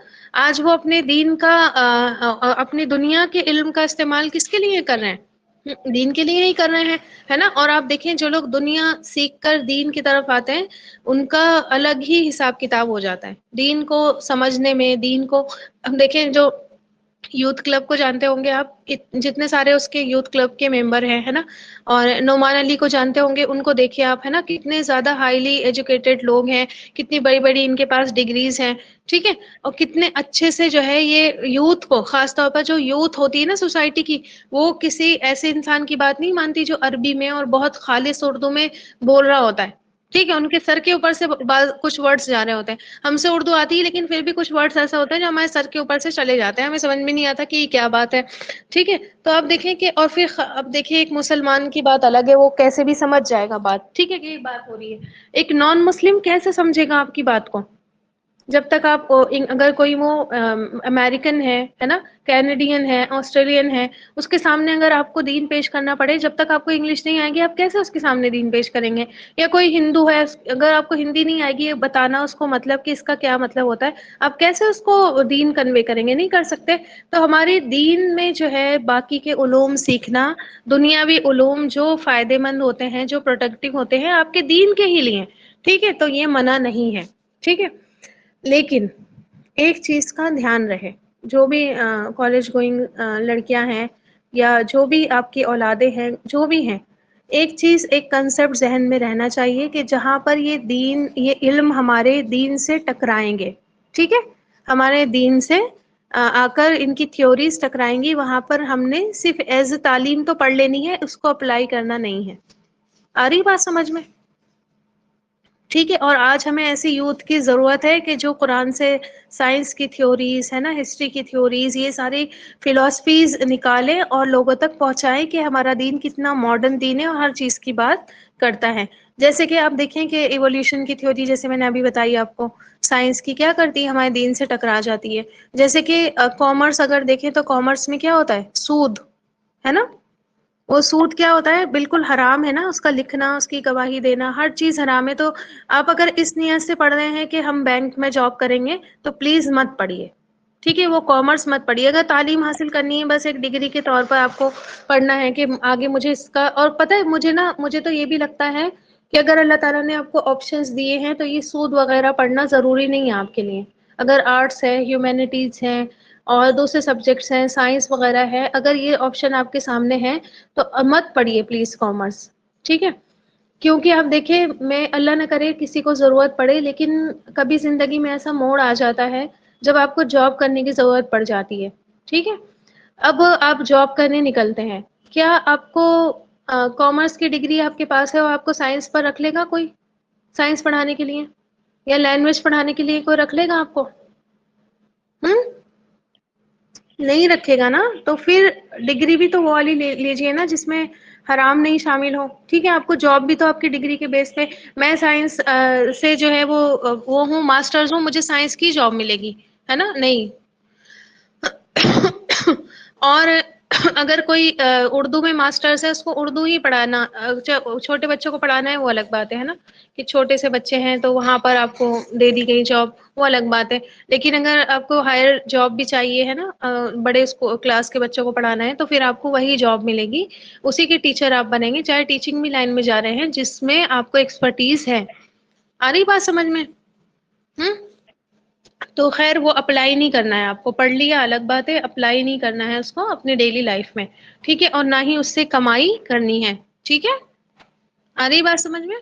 آج وہ اپنے دین کا اپنی دنیا کے علم کا استعمال کس کے لیے کر رہے ہیں، دین کے لیے ہی کر رہے ہیں، ہے نا. اور آپ دیکھیں جو لوگ دنیا سیکھ کر دین کی طرف آتے ہیں ان کا الگ ہی حساب کتاب ہو جاتا ہے دین کو سمجھنے میں. دین کو ہم دیکھیں، جو یوتھ کلب کو جانتے ہوں گے آپ، جتنے سارے اس کے یوتھ کلب کے ممبر ہیں، ہے نا، اور نعمان علی کو جانتے ہوں گے، ان کو دیکھیے آپ، ہے نا، کتنے زیادہ ہائیلی ایجوکیٹڈ لوگ ہیں، کتنی بڑی بڑی ان کے پاس ڈگریز ہیں. ٹھیک ہے، اور کتنے اچھے سے جو ہے یہ یوتھ کو، خاص طور پر جو یوتھ ہوتی ہے نا سوسائٹی کی، وہ کسی ایسے انسان کی بات نہیں مانتی جو عربی میں اور بہت خالص اردو میں بول رہا ہوتا ہے. ٹھیک ہے، ان کے سر کے اوپر سے کچھ ورڈز جا رہے ہوتے ہیں. ہم سے اردو آتی ہے لیکن پھر بھی کچھ ورڈز ایسا ہوتا ہے جو ہمارے سر کے اوپر سے چلے جاتے ہیں، ہمیں سمجھ میں نہیں آتا کہ یہ کیا بات ہے. ٹھیک ہے، تو آپ دیکھیں کہ، اور پھر اب دیکھیں ایک مسلمان کی بات الگ ہے، وہ کیسے بھی سمجھ جائے گا بات. ٹھیک ہے کہ یہ بات ہو رہی ہے. ایک نان مسلم کیسے سمجھے گا آپ کی بات کو، جب تک آپ، اگر کوئی وہ امریکن ہے نا، کینیڈین ہے، آسٹریلین ہے، اس کے سامنے اگر آپ کو دین پیش کرنا پڑے، جب تک آپ کو انگلش نہیں آئے گی آپ کیسے اس کے سامنے دین پیش کریں گے. یا کوئی ہندو ہے، اگر آپ کو ہندی نہیں آئے گی بتانا اس کو مطلب کہ اس کا کیا مطلب ہوتا ہے، آپ کیسے اس کو دین کنوے کریں گے، نہیں کر سکتے. تو ہماری دین میں جو ہے باقی کے علوم سیکھنا، دنیاوی علوم جو فائدے مند ہوتے ہیں، جو پروڈکٹیو ہوتے ہیں، آپ کے دین کے ہی لیے. ٹھیک ہے، تو یہ منع نہیں ہے. ٹھیک ہے، لیکن ایک چیز کا دھیان رہے، جو بھی کالج گوئنگ لڑکیاں ہیں یا جو بھی آپ کی اولادیں ہیں، جو بھی ہیں، ایک چیز، ایک کنسپٹ ذہن میں رہنا چاہیے کہ جہاں پر یہ دین، یہ علم ہمارے دین سے ٹکرائیں گے، ٹھیک ہے، ہمارے دین سے آ کر ان کی تھیوریز ٹکرائیں گی، وہاں پر ہم نے صرف ایز تعلیم تو پڑھ لینی ہے، اس کو اپلائی کرنا نہیں ہے. آ رہی بات سمجھ میں؟ ٹھیک ہے، اور آج ہمیں ایسی یوتھ کی ضرورت ہے کہ جو قرآن سے سائنس کی تھیوریز، ہے نا، ہسٹری کی تھیوریز، یہ ساری فلاسفیز نکالیں اور لوگوں تک پہنچائیں کہ ہمارا دین کتنا ماڈرن دین ہے اور ہر چیز کی بات کرتا ہے. جیسے کہ آپ دیکھیں کہ ایولیوشن کی تھیوری، جیسے میں نے ابھی بتائی آپ کو، سائنس کی کیا کرتی ہے، ہمارے دین سے ٹکرا جاتی ہے. جیسے کہ کامرس اگر دیکھیں تو کامرس میں کیا ہوتا ہے، سود، ہے نا، وہ سود کیا ہوتا ہے؟ بالکل حرام ہے نا، اس کا لکھنا، اس کی گواہی دینا، ہر چیز حرام ہے. تو آپ اگر اس نیت سے پڑھ رہے ہیں کہ ہم بینک میں جاب کریں گے تو پلیز مت پڑھیے، ٹھیک ہے؟ وہ کامرس مت پڑھیے. اگر تعلیم حاصل کرنی ہے بس ایک ڈگری کے طور پر آپ کو پڑھنا ہے کہ آگے مجھے اس کا، اور پتہ ہے مجھے تو یہ بھی لگتا ہے کہ اگر اللہ تعالیٰ نے آپ کو آپشنز دیے ہیں تو یہ سود وغیرہ پڑھنا ضروری نہیں ہے آپ کے لیے. اگر آرٹس ہے، ہیومینٹیز ہیں اور دوسرے سبجیکٹس ہیں، سائنس وغیرہ ہے، اگر یہ آپشن آپ کے سامنے ہے تو مت پڑھیے پلیز کامرس، ٹھیک ہے؟ کیونکہ آپ دیکھیں، میں اللہ نہ کرے کسی کو ضرورت پڑے، لیکن کبھی زندگی میں ایسا موڑ آ جاتا ہے جب آپ کو جاب کرنے کی ضرورت پڑ جاتی ہے، ٹھیک ہے؟ اب آپ جاب کرنے نکلتے ہیں، کیا آپ کو کامرس کی ڈگری آپ کے پاس ہے اور آپ کو سائنس پر رکھ لے گا کوئی؟ سائنس پڑھانے کے لیے یا لینگویج پڑھانے کے لیے کوئی رکھ لے گا آپ کو؟ ہم نہیں رکھے گا نا. تو پھر ڈگری بھی تو وہ والی لے لیجیے نا جس میں حرام نہیں شامل ہو، ٹھیک ہے؟ آپ کو جاب بھی تو آپ کی ڈگری کے بیس پہ. میں سائنس سے جو ہے وہ ہوں، ماسٹرز ہوں، مجھے سائنس کی جاب ملے گی، ہے نا؟ نہیں. اور اگر کوئی اردو میں ماسٹرس ہے، اس کو اردو ہی پڑھانا، چھوٹے بچوں کو پڑھانا ہے، وہ الگ بات ہے نا، کہ چھوٹے سے بچے ہیں تو وہاں پر آپ کو دے دی گئی جاب، وہ الگ بات ہے. لیکن اگر آپ کو ہائر جاب بھی چاہیے ہے نا، بڑے کلاس کے بچوں کو پڑھانا ہے، تو پھر آپ کو وہی جاب ملے گی، اسی کے ٹیچر آپ بنیں گے، چاہے ٹیچنگ بھی لائن میں جا رہے ہیں جس میں آپ کو ایکسپرٹیز ہے. آ رہی بات سمجھ میں؟ ہوں تو خیر وہ اپلائی نہیں کرنا ہے آپ کو، پڑھ لیا الگ بات ہے، اپلائی نہیں کرنا ہے اس کو اپنے ڈیلی لائف میں، ٹھیک ہے؟ اور نہ ہی اس سے کمائی کرنی ہے، ٹھیک ہے؟ آ رہی بات سمجھ میں؟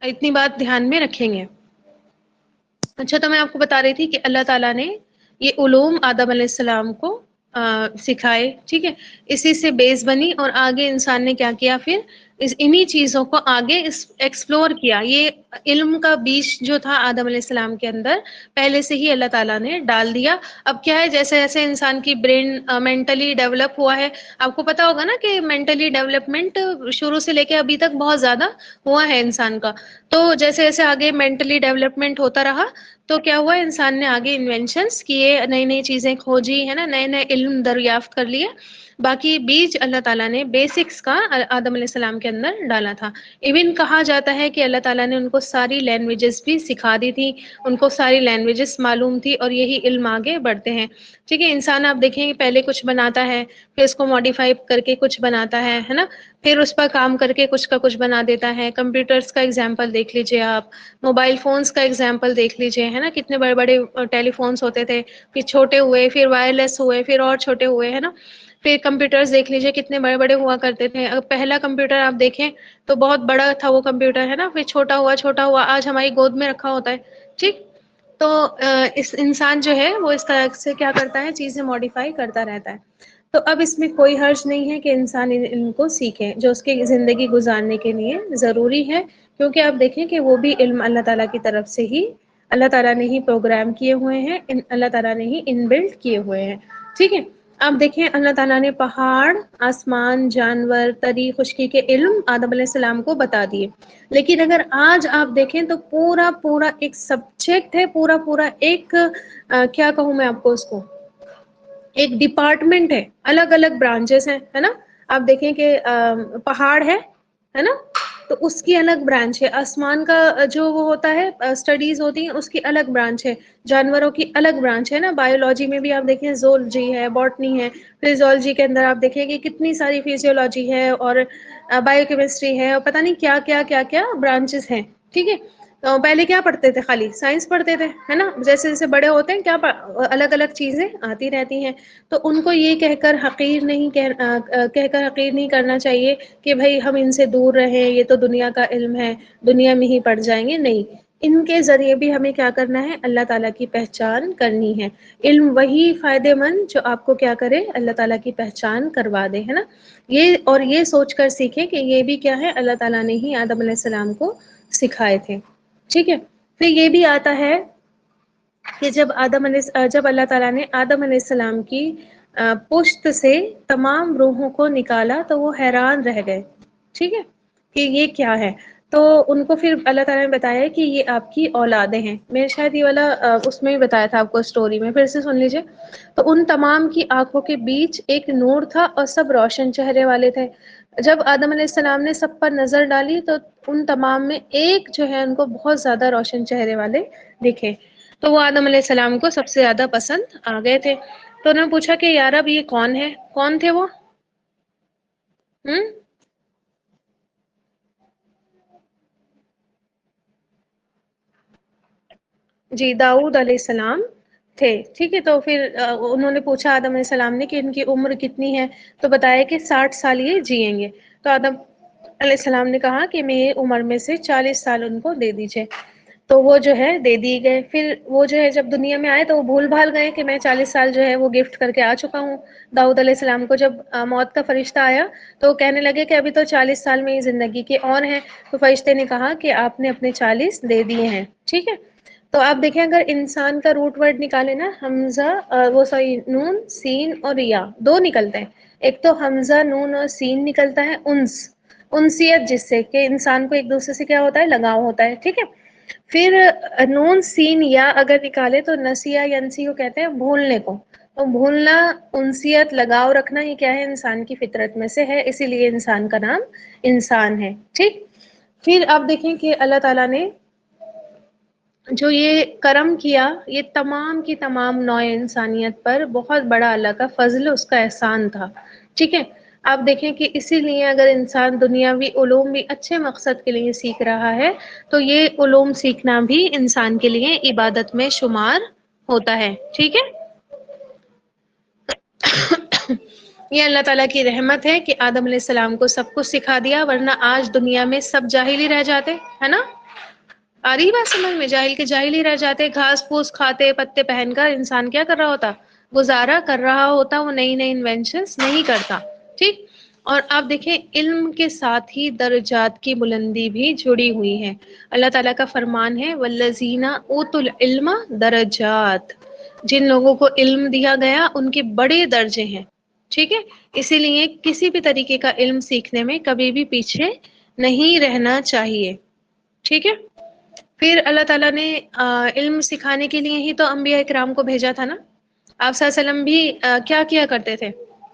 اتنی بات دھیان میں رکھیں گے. اچھا، تو میں آپ کو بتا رہی تھی کہ اللہ تعالیٰ نے یہ علوم آدم علیہ السلام کو سکھائے، ٹھیک ہے؟ اسی سے بیس بنی، اور آگے انسان نے کیا کیا پھر انہی چیزوں کو آگے ایکسپلور کیا. یہ علم کا بیج جو تھا آدم علیہ السلام کے اندر پہلے سے ہی اللہ تعالیٰ نے ڈال دیا. اب کیا ہے، جیسے جیسے انسان کی برین مینٹلی ڈیولپ ہوا ہے، آپ کو پتا ہوگا نا کہ مینٹلی ڈیولپمنٹ شروع سے لے کے ابھی تک بہت زیادہ ہوا ہے انسان کا. تو جیسے جیسے آگے مینٹلی ڈیولپمنٹ ہوتا رہا تو کیا ہوا، انسان نے آگے انوینشنس کیے، نئی نئی چیزیں کھوجی، ہے نا، نئے نئے علم دریافت کر لیے. باقی بیج اللہ تعالیٰ نے بیسکس کا آدم علیہ السلام کے اندر ڈالا تھا. ایون کہا جاتا ہے کہ اللہ تعالیٰ نے ان کو ساری لینگویجز بھی سکھا دی تھی، ان کو ساری لینگویجز معلوم تھی، اور یہی علم آگے بڑھتے ہیں، ٹھیک ہے؟ انسان آپ دیکھیں کہ پہلے کچھ بناتا ہے، پھر اس کو ماڈیفائی کر کے کچھ بناتا ہے نا، پھر اس پر کام کر کے کچھ کا کچھ بنا دیتا ہے. کمپیوٹرز کا ایگزامپل دیکھ لیجیے آپ، موبائل فونس کا ایگزامپل دیکھ لیجیے، ہے نا، کتنے بڑے بڑے ٹیلی فونس ہوتے تھے، پھر چھوٹے ہوئے، پھر وائرلیس ہوئے، پھر اور چھوٹے ہوئے، ہے نا. پھر کمپیوٹرز دیکھ لیجیے کتنے بڑے بڑے ہوا کرتے تھے. پہلا کمپیوٹر آپ دیکھیں تو بہت بڑا تھا وہ کمپیوٹر، ہے نا، پھر چھوٹا ہوا چھوٹا ہوا، آج ہماری گود میں رکھا ہوتا ہے، ٹھیک. تو اس انسان جو ہے وہ اس طرح سے کیا کرتا ہے، چیزیں ماڈیفائی کرتا رہتا ہے. تو اب اس میں کوئی حرج نہیں ہے کہ انسان ان کو سیکھے، جو اس کی زندگی گزارنے کے لیے ضروری ہے. کیونکہ آپ دیکھیں کہ وہ بھی علم اللہ تعالیٰ کی طرف سے ہی اللہ تعالیٰ نے ہی پروگرام کیے ہوئے ہیں، اللہ تعالیٰ نے ہی ان بلڈ کیے ہوئے ہیں، ٹھیک ہے. آپ دیکھیں اللہ تعالیٰ نے پہاڑ، آسمان، جانور، تری، خشکی کے علم آدم علیہ السلام کو بتا دیے. لیکن اگر آج آپ دیکھیں تو پورا پورا ایک سبجیکٹ ہے، پورا پورا ایک کیا کہوں میں آپ کو، اس کو ایک ڈپارٹمنٹ ہے، الگ الگ برانچز ہیں، ہے نا. آپ دیکھیں کہ پہاڑ ہے نا، تو اس کی الگ برانچ ہے. آسمان کا جو وہ ہوتا ہے اسٹڈیز ہوتی ہیں، اس کی الگ برانچ ہے. جانوروں کی الگ برانچ ہے نا، بایولوجی میں بھی آپ دیکھیں زولوجی ہے، باٹنی ہے. فزیولوجی کے اندر آپ دیکھیں کہ کتنی ساری فزیولوجی ہے، اور بایو کیمسٹری ہے، اور پتہ نہیں کیا کیا کیا کیا برانچز ہیں، ٹھیک ہے. تو پہلے کیا پڑھتے تھے، خالی سائنس پڑھتے تھے، ہے نا. جیسے جیسے بڑے ہوتے ہیں کیا الگ الگ چیزیں آتی رہتی ہیں. تو ان کو یہ کہہ کر حقیر نہیں کرنا چاہیے کہ بھائی ہم ان سے دور رہیں، یہ تو دنیا کا علم ہے، دنیا میں ہی پڑ جائیں گے. نہیں، ان کے ذریعے بھی ہمیں کیا کرنا ہے، اللہ تعالیٰ کی پہچان کرنی ہے. علم وہی فائدے مند جو آپ کو کیا کرے، اللہ تعالیٰ کی پہچان کروا دے، ہے نا. یہ سوچ کر سیکھیں کہ یہ بھی کیا ہے، اللہ تعالیٰ نے ہی آدم علیہ السلام کو سکھائے تھے، ٹھیک ہے. پھر یہ بھی آتا ہے کہ جب اللہ تعالیٰ نے آدم علیہ السلام کی پشت سے تمام روحوں کو نکالا تو وہ حیران رہ گئے، ٹھیک ہے، کہ یہ کیا ہے. تو ان کو پھر اللہ تعالیٰ نے بتایا کہ یہ آپ کی اولادیں ہیں. میں شاید یہ والا اس میں بھی بتایا تھا آپ کو اسٹوری میں، پھر سے سن لیجیے. تو ان تمام کی آنکھوں کے بیچ ایک نور تھا اور سب روشن چہرے والے تھے. جب آدم علیہ السلام نے سب پر نظر ڈالی تو ان تمام میں ایک جو ہے ان کو بہت زیادہ روشن چہرے والے دکھے. تو وہ آدم علیہ السلام کو سب سے زیادہ پسند آ گئے تھے. تو انہوں نے پوچھا کہ یا رب یہ کون ہے؟ کون تھے وہ؟ جی داؤد علیہ السلام تھے. ٹھیک ہے. تو پھر انہوں نے پوچھا آدم علیہ السلام نے کہ ان کی عمر کتنی ہے؟ تو بتایا کہ 60 سال یہ جئیں گے. تو آدم علیہ السلام نے کہا کہ میری عمر میں سے 40 سال ان کو دے دیجئے. تو وہ جو ہے دے دی گئے. پھر وہ جو ہے جب دنیا میں آئے تو وہ بھول بھال گئے کہ میں 40 سال جو ہے وہ گفٹ کر کے آ چکا ہوں. داؤد علیہ السلام کو جب موت کا فرشتہ آیا تو وہ کہنے لگے کہ ابھی تو 40 سال میں ہی زندگی کے اور ہیں. تو فرشتے نے کہا کہ آپ نے اپنے 40 دے دیے ہیں. ٹھیک ہے. تو آپ دیکھیں اگر انسان کا روٹ ورڈ نکالے نا، حمزہ وہ سوری نون سین اور یا دو نکلتے ہیں. ایک تو حمزہ نون اور سین نکلتا ہے انسیت، جس سے کہ انسان کو ایک دوسرے سے کیا ہوتا ہے؟ لگاؤ ہوتا ہے. ٹھیک ہے. پھر نون سین یا اگر نکالے تو نسیہ ینسی کو کہتے ہیں بھولنے کو. تو بھولنا، انسیت، لگاؤ رکھنا، یہ کیا ہے؟ انسان کی فطرت میں سے ہے، اسی لیے انسان کا نام انسان ہے. ٹھیک. پھر آپ دیکھیں کہ اللہ تعالیٰ نے جو یہ کرم کیا، یہ تمام کی تمام نوع انسانیت پر بہت بڑا اللہ کا فضل، اس کا احسان تھا. ٹھیک ہے. آپ دیکھیں کہ اسی لیے اگر انسان دنیاوی علوم بھی اچھے مقصد کے لیے سیکھ رہا ہے تو یہ علوم سیکھنا بھی انسان کے لیے عبادت میں شمار ہوتا ہے. ٹھیک ہے. یہ اللہ تعالیٰ کی رحمت ہے کہ آدم علیہ السلام کو سب کچھ سکھا دیا، ورنہ آج دنیا میں سب جاہل ہی رہ جاتے، ہے نا؟ آ رہی بات سمجھ میں؟ جاہل کے جاہل ہی رہ جاتے، گھاس پھوس کھاتے پتے پہن کر انسان کیا کر رہا ہوتا؟ گزارا کر رہا ہوتا، وہ نئی نئی انوینشنز نہیں کرتا. ٹھیک. اور آپ دیکھیں علم کے ساتھ ہی درجات کی بلندی بھی جڑی ہوئی ہے. اللہ تعالیٰ کا فرمان ہے والذین اوتوا العلم درجات، جن لوگوں کو علم دیا گیا ان کے بڑے درجے ہیں. ٹھیک ہے. اسی لیے کسی بھی طریقے کا علم سیکھنے میں کبھی بھی پیچھے نہیں رہنا چاہیے. ٹھیک ہے. پھر اللہ تعالیٰ نے علم سکھانے کے لیے ہی تو انبیاء کرام کو بھیجا تھا نا. آپ صلی اللہ علیہ وسلم بھی کیا کیا کرتے تھے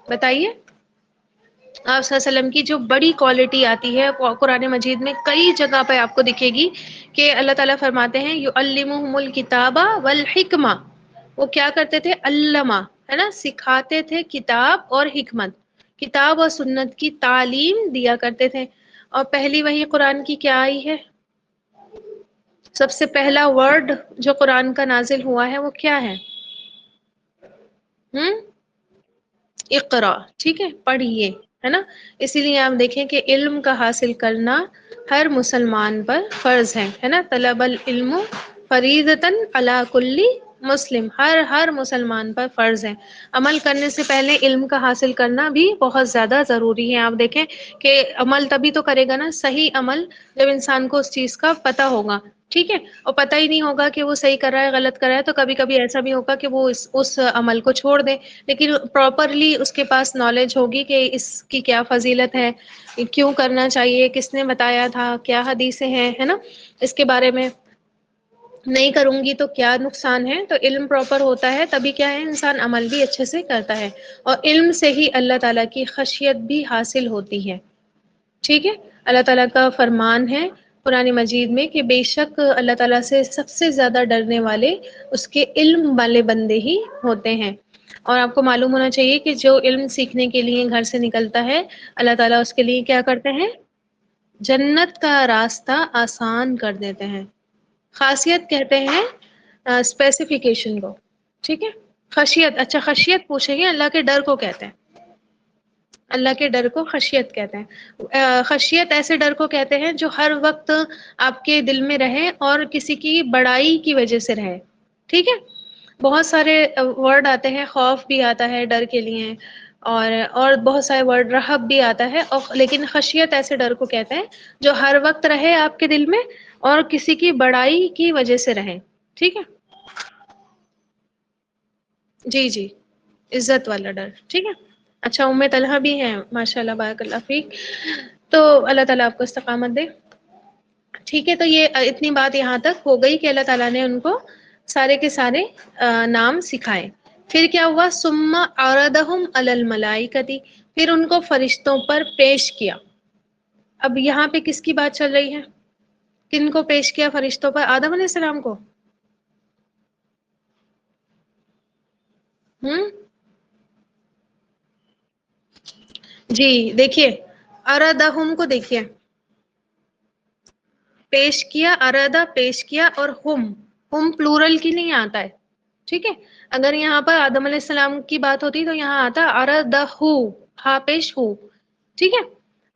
بتائیے؟ آپ صلی اللہ علیہ وسلم کی جو بڑی کوالٹی آتی ہے قرآن مجید میں کئی جگہ پہ آپ کو دکھے گی کہ اللہ تعالیٰ فرماتے ہیں یعلمہم الکتاب والحکمہ. وہ کیا کرتے تھے؟ علمہ، ہے نا، سکھاتے تھے کتاب اور حکمت، کتاب اور سنت کی تعلیم دیا کرتے تھے. اور پہلی وحی قرآن کی کیا آئی ہے؟ سب سے پہلا ورڈ جو قرآن کا نازل ہوا ہے وہ کیا ہے؟ اقرا. ٹھیک ہے. پڑھیے، ہے نا. اسی لیے آپ دیکھیں کہ علم کا حاصل کرنا ہر مسلمان پر فرض ہے نا. طلب العلم فریضۃ علی کل مسلم، ہر مسلمان پر فرض ہے. عمل کرنے سے پہلے علم کا حاصل کرنا بھی بہت زیادہ ضروری ہے. آپ دیکھیں کہ عمل تبھی تو کرے گا نا، صحیح عمل، جب انسان کو اس چیز کا پتہ ہوگا. ٹھیک ہے. اور پتہ ہی نہیں ہوگا کہ وہ صحیح کر رہا ہے غلط کر رہا ہے تو کبھی کبھی ایسا بھی ہوگا کہ وہ اس عمل کو چھوڑ دے. لیکن پراپرلی اس کے پاس نالج ہوگی کہ اس کی کیا فضیلت ہے، کیوں کرنا چاہیے، کس نے بتایا تھا، کیا حدیثیں ہیں، ہے نا، اس کے بارے میں. نہیں کروں گی تو کیا نقصان ہے. تو علم پراپر ہوتا ہے تبھی کیا ہے، انسان عمل بھی اچھے سے کرتا ہے. اور علم سے ہی اللہ تعالیٰ کی خشیت بھی حاصل ہوتی ہے. ٹھیک ہے. اللہ تعالیٰ کا فرمان ہے قرآن مجید میں کہ بے شک اللہ تعالیٰ سے سب سے زیادہ ڈرنے والے اس کے علم والے بندے ہی ہوتے ہیں. اور آپ کو معلوم ہونا چاہیے کہ جو علم سیکھنے کے لیے گھر سے نکلتا ہے اللہ تعالیٰ اس کے لیے کیا کرتے ہیں؟ جنت کا راستہ آسان کر دیتے ہیں. خاصیت کہتے ہیں اسپیسیفیکیشن کو. ٹھیک ہے. خشیت، اچھا خشیت پوچھیں گے، اللہ کے ڈر کو کہتے ہیں. اللہ کے ڈر کو خشیت کہتے ہیں. خشیت ایسے ڈر کو کہتے ہیں جو ہر وقت آپ کے دل میں رہے اور کسی کی بڑائی کی وجہ سے رہے. ٹھیک ہے. بہت سارے ورڈ آتے ہیں، خوف بھی آتا ہے ڈر کے لیے، اور بہت سارے ورڈ رہب بھی آتا ہے، لیکن خشیت ایسے ڈر کو کہتے ہیں جو ہر وقت رہے آپ کے دل میں اور کسی کی بڑائی کی وجہ سے رہے. ٹھیک ہے. جی جی، عزت والا ڈر. ٹھیک ہے. اچھا ام طلحہ بھی ہیں، ماشاء اللہ، بارک اللہ فیک. تو اللہ تعالیٰ آپ کو استقامت دے. ٹھیک ہے، تو یہ اتنی بات یہاں تک ہو گئی کہ اللہ تعالیٰ نے ان کو سارے کے سارے نام سکھائے۔ پھر کیا ہوا؟ ثم عرضهم علی الملائکۃ، پھر ان کو فرشتوں پر پیش کیا۔ اب یہاں پہ کس کی بات چل رہی ہے؟ کن کو پیش کیا فرشتوں پر؟ آدم علیہ السلام کو؟ جی دیکھیے، اردہم کو دیکھیے، پیش کیا، اردا پیش کیا، اور ہم پلورل کی نہیں آتا ہے، ٹھیک ہے؟ اگر یہاں پر آدم علیہ السلام کی بات ہوتی تو یہاں آتا اردہو، ہا پیش ہو، ٹھیک ہے؟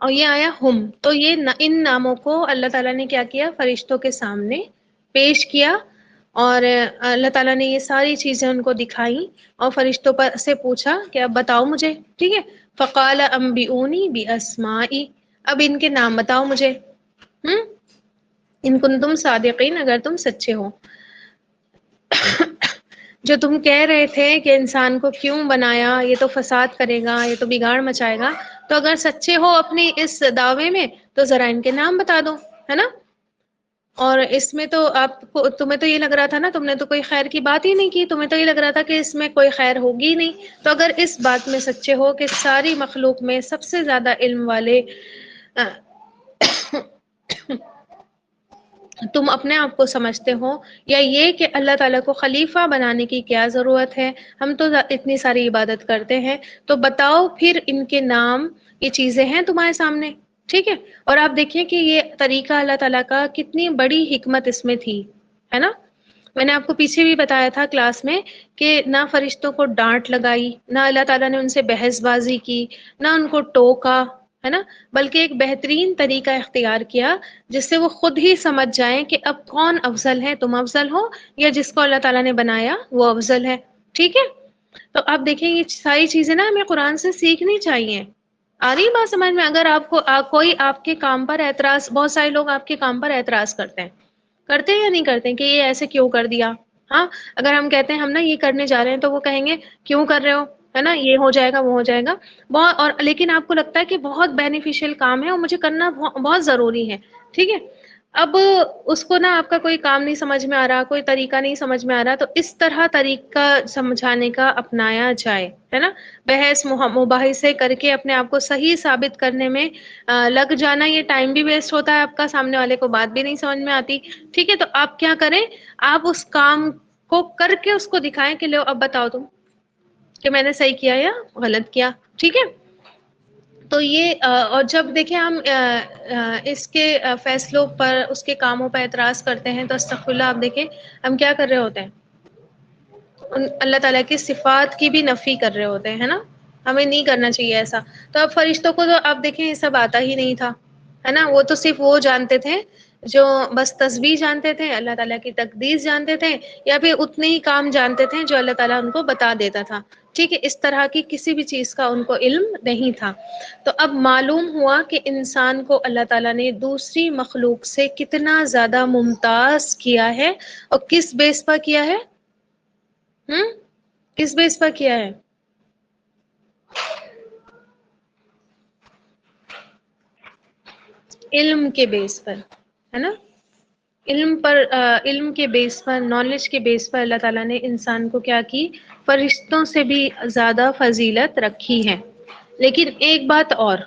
اور یہ آیا ہم، تو یہ ان ناموں کو اللہ تعالیٰ نے کیا کیا؟ فرشتوں کے سامنے پیش کیا، اور اللہ تعالیٰ نے یہ ساری چیزیں ان کو دکھائیں، اور فرشتوں پر سے پوچھا کہ اب بتاؤ مجھے، ٹھیک ہے؟ فقال انبئونی باسمائی، اب ان کے نام بتاؤ مجھے، ان کنتم صادقین، اگر تم سچے ہو۔ جو تم کہہ رہے تھے کہ انسان کو کیوں بنایا، یہ تو فساد کرے گا، یہ تو بگاڑ مچائے گا، تو اگر سچے ہو اپنی اس دعوے میں تو ذرا ان کے نام بتا دو، ہے نا؟ اور اس میں تو آپ کو، تمہیں تو یہ لگ رہا تھا نا، تم نے تو کوئی خیر کی بات ہی نہیں کی، تمہیں تو یہ لگ رہا تھا کہ اس میں کوئی خیر ہوگی ہی نہیں۔ تو اگر اس بات میں سچے ہو کہ ساری مخلوق میں سب سے زیادہ علم والے تم اپنے آپ کو سمجھتے ہو، یا یہ کہ اللہ تعالیٰ کو خلیفہ بنانے کی کیا ضرورت ہے، ہم تو اتنی ساری عبادت کرتے ہیں، تو بتاؤ پھر ان کے نام، یہ چیزیں ہیں تمہارے سامنے، ٹھیک ہے؟ اور آپ دیکھیں کہ یہ طریقہ اللہ تعالیٰ کا کتنی بڑی حکمت اس میں تھی، ہے نا؟ میں نے آپ کو پیچھے بھی بتایا تھا کلاس میں کہ نہ فرشتوں کو ڈانٹ لگائی، نہ اللہ تعالیٰ نے ان سے بحث بازی کی، نہ ان کو ٹوکا، ہے نا؟ بلکہ ایک بہترین طریقہ اختیار کیا جس سے وہ خود ہی سمجھ جائیں کہ اب کون افضل ہے، تم افضل ہو یا جس کو اللہ تعالیٰ نے بنایا وہ افضل ہے، ٹھیک ہے؟ تو آپ دیکھیں یہ ساری چیزیں نا ہمیں قرآن سے سیکھنی چاہیے۔ آ رہی بات سمجھ میں؟ اگر آپ کو کوئی آپ کے کام پر اعتراض، بہت سارے لوگ آپ کے کام پر اعتراض کرتے ہیں، کرتے ہیں یا نہیں کرتے ہیں کہ یہ ایسے کیوں کر دیا؟ ہاں، اگر ہم کہتے ہیں ہم نا یہ کرنے جا رہے ہیں تو وہ کہیں گے کیوں کر رہے ہو، ہے نا؟ یہ ہو جائے گا، وہ ہو جائے گا، بہت، اور لیکن آپ کو لگتا ہے کہ بہت بینیفیشل کام ہے اور مجھے کرنا بہت ضروری ہے، ٹھیک ہے؟ اب اس کو نا آپ کا کوئی کام نہیں سمجھ میں آ رہا، کوئی طریقہ نہیں سمجھ میں آ رہا، تو اس طرح طریقہ سمجھانے کا اپنایا جائے، ہے نا؟ بحث مباحثے کر کے اپنے آپ کو صحیح ثابت کرنے میں لگ جانا، یہ ٹائم بھی ویسٹ ہوتا ہے آپ کا، سامنے والے کو بات بھی نہیں سمجھ میں آتی، ٹھیک ہے؟ تو آپ کیا کریں، آپ اس کام کو کر کے اس کو دکھائیں کہ لو اب بتاؤ تم کہ میں نے صحیح کیا یا غلط کیا، ٹھیک ہے؟ تو یہ اور جب دیکھیں ہم اس کے فیصلوں پر، اس کے کاموں پر اعتراض کرتے ہیں تو استغفر اللہ، آپ دیکھیں ہم کیا کر رہے ہوتے ہیں، اللہ تعالیٰ کی صفات کی بھی نفی کر رہے ہوتے ہیں، ہے نا؟ ہمیں نہیں کرنا چاہیے ایسا۔ تو اب فرشتوں کو تو آپ دیکھیں یہ سب آتا ہی نہیں تھا، ہے نا؟ وہ تو صرف وہ جانتے تھے جو بس تسبیح جانتے تھے، اللہ تعالیٰ کی تقدیس جانتے تھے، یا پھر اتنے ہی کام جانتے تھے جو اللہ تعالیٰ ان کو بتا دیتا تھا، ٹھیک ہے؟ اس طرح کی کسی بھی چیز کا ان کو علم نہیں تھا۔ تو اب معلوم ہوا کہ انسان کو اللہ تعالیٰ نے دوسری مخلوق سے کتنا زیادہ ممتاز کیا ہے، اور کس بیس پر کیا ہے؟ کس بیس پر کیا ہے؟ علم کے بیس پر، ہے نا؟ علم پر، علم کے بیس پر، نالج کے بیس پر اللہ تعالیٰ نے انسان کو کیا کی؟ فرشتوں سے بھی زیادہ فضیلت رکھی ہے۔ لیکن ایک بات اور،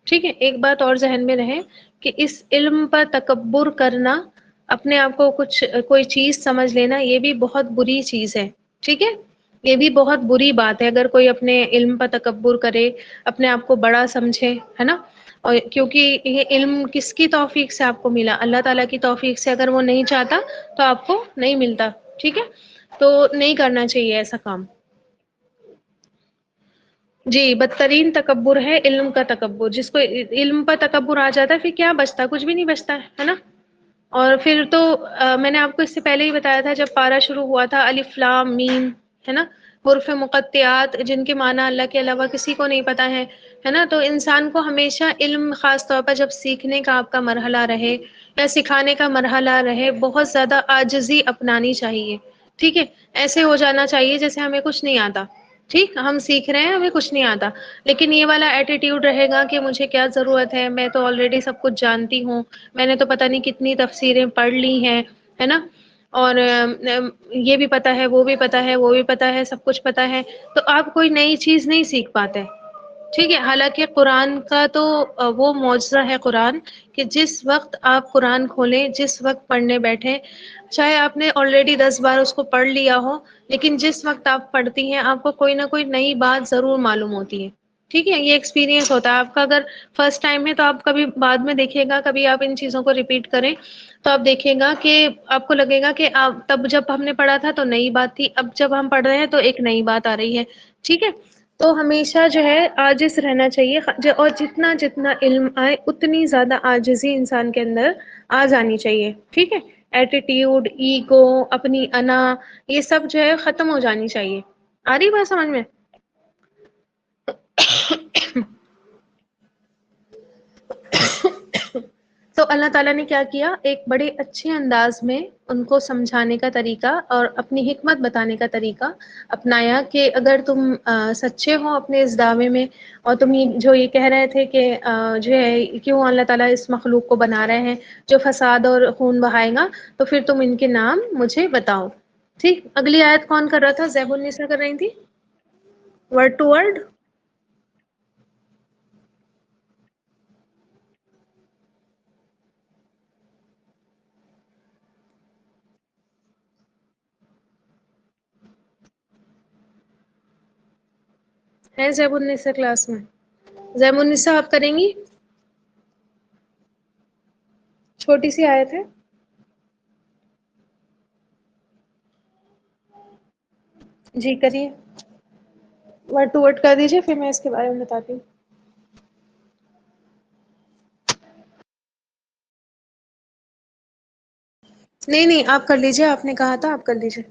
ٹھیک ہے، ایک بات اور ذہن میں رہے کہ اس علم پر تکبر کرنا، اپنے آپ کو کوئی چیز سمجھ لینا، یہ بھی بہت بری چیز ہے، ٹھیک ہے؟ یہ بھی بہت بری بات ہے اگر کوئی اپنے علم پر تکبر کرے، اپنے آپ کو بڑا سمجھے، ہے نا؟ اور کیونکہ یہ علم کس کی توفیق سے آپ کو ملا؟ اللہ تعالیٰ کی توفیق سے، اگر وہ نہیں چاہتا تو آپ کو نہیں ملتا، ٹھیک ہے؟ تو نہیں کرنا چاہیے ایسا کام۔ جی، بدترین تکبر ہے علم کا تکبر، جس کو علم پر تکبر آ جاتا ہے پھر کیا بچتا؟ کچھ بھی نہیں بچتا ہے نا؟ اور پھر تو میں نے آپ کو اس سے پہلے ہی بتایا تھا جب پارہ شروع ہوا تھا، الف لام میم، ہے نا؟ حروف مقطعات جن کے معنی اللہ کے علاوہ کسی کو نہیں پتا ہے نا؟ تو انسان کو ہمیشہ علم، خاص طور پر جب سیکھنے کا آپ کا مرحلہ رہے یا سکھانے کا مرحلہ رہے، بہت زیادہ عاجزی اپنانی چاہیے، ٹھیک ہے؟ ایسے ہو جانا چاہیے جیسے ہمیں کچھ نہیں آتا، ٹھیک، ہم سیکھ رہے ہیں، ہمیں کچھ نہیں آتا، لیکن یہ والا ایٹیٹیوڈ رہے گا کہ مجھے کیا ضرورت ہے، میں تو آلریڈی سب کچھ جانتی ہوں، میں نے تو پتہ نہیں کتنی تفسیریں پڑھ لی ہیں، ہے نا، اور یہ بھی پتہ ہے، وہ بھی پتہ ہے، وہ بھی پتہ ہے، سب کچھ پتہ ہے، تو آپ کوئی نئی چیز نہیں سیکھ پاتے. ٹھیک ہے، حالانکہ قرآن کا تو وہ معجزہ ہے قرآن، کہ جس وقت آپ قرآن کھولیں، جس وقت پڑھنے بیٹھیں، چاہے آپ نے آلریڈی 10 بار اس کو پڑھ لیا ہو، لیکن جس وقت آپ پڑھتی ہیں آپ کو کوئی نہ کوئی نئی بات ضرور معلوم ہوتی ہے. ٹھیک ہے، یہ ایکسپیرینس ہوتا ہے آپ کا. اگر فرسٹ ٹائم ہے تو آپ کبھی بعد میں دیکھیے گا، کبھی آپ ان چیزوں کو ریپیٹ کریں تو آپ دیکھیں گا کہ آپ کو لگے گا کہ تب جب ہم نے پڑھا تھا تو نئی بات تھی، اب جب ہم پڑھ رہے ہیں تو ایک نئی بات آ رہی ہے. ٹھیک ہے، تو ہمیشہ جو ہے عاجز رہنا چاہیے، اور جتنا جتنا علم آئے اتنی زیادہ عاجزی انسان کے اندر آ جانی چاہیے. ٹھیک ہے، ایٹیٹیوڈ، ایگو، اپنی انا، یہ سب جو ہے ختم ہو جانی چاہیے. آ رہی بات سمجھ میں؟ تو اللہ تعالیٰ نے کیا کیا، ایک بڑے اچھے انداز میں ان کو سمجھانے کا طریقہ اور اپنی حکمت بتانے کا طریقہ اپنایا، کہ اگر تم سچے ہو اپنے اس دعوے میں، اور تم جو یہ کہہ رہے تھے کہ جو ہے کیوں اللہ تعالیٰ اس مخلوق کو بنا رہے ہیں جو فساد اور خون بہائے گا، تو پھر تم ان کے نام مجھے بتاؤ. ٹھیک، اگلی آیت کون کر رہا تھا؟ زیب النساء کر رہی تھی، ورڈ ٹو ورڈ. ہے زیب النساء کلاس میں؟ زیب النساء آپ کریں گی؟ چھوٹی سی آیت ہے. جی کریے، ورڈ ٹو ورڈ کر دیجیے، پھر میں اس کے بارے میں بتاتی ہوں. نہیں نہیں، آپ کر لیجیے، آپ نے کہا تھا آپ کر لیجیے،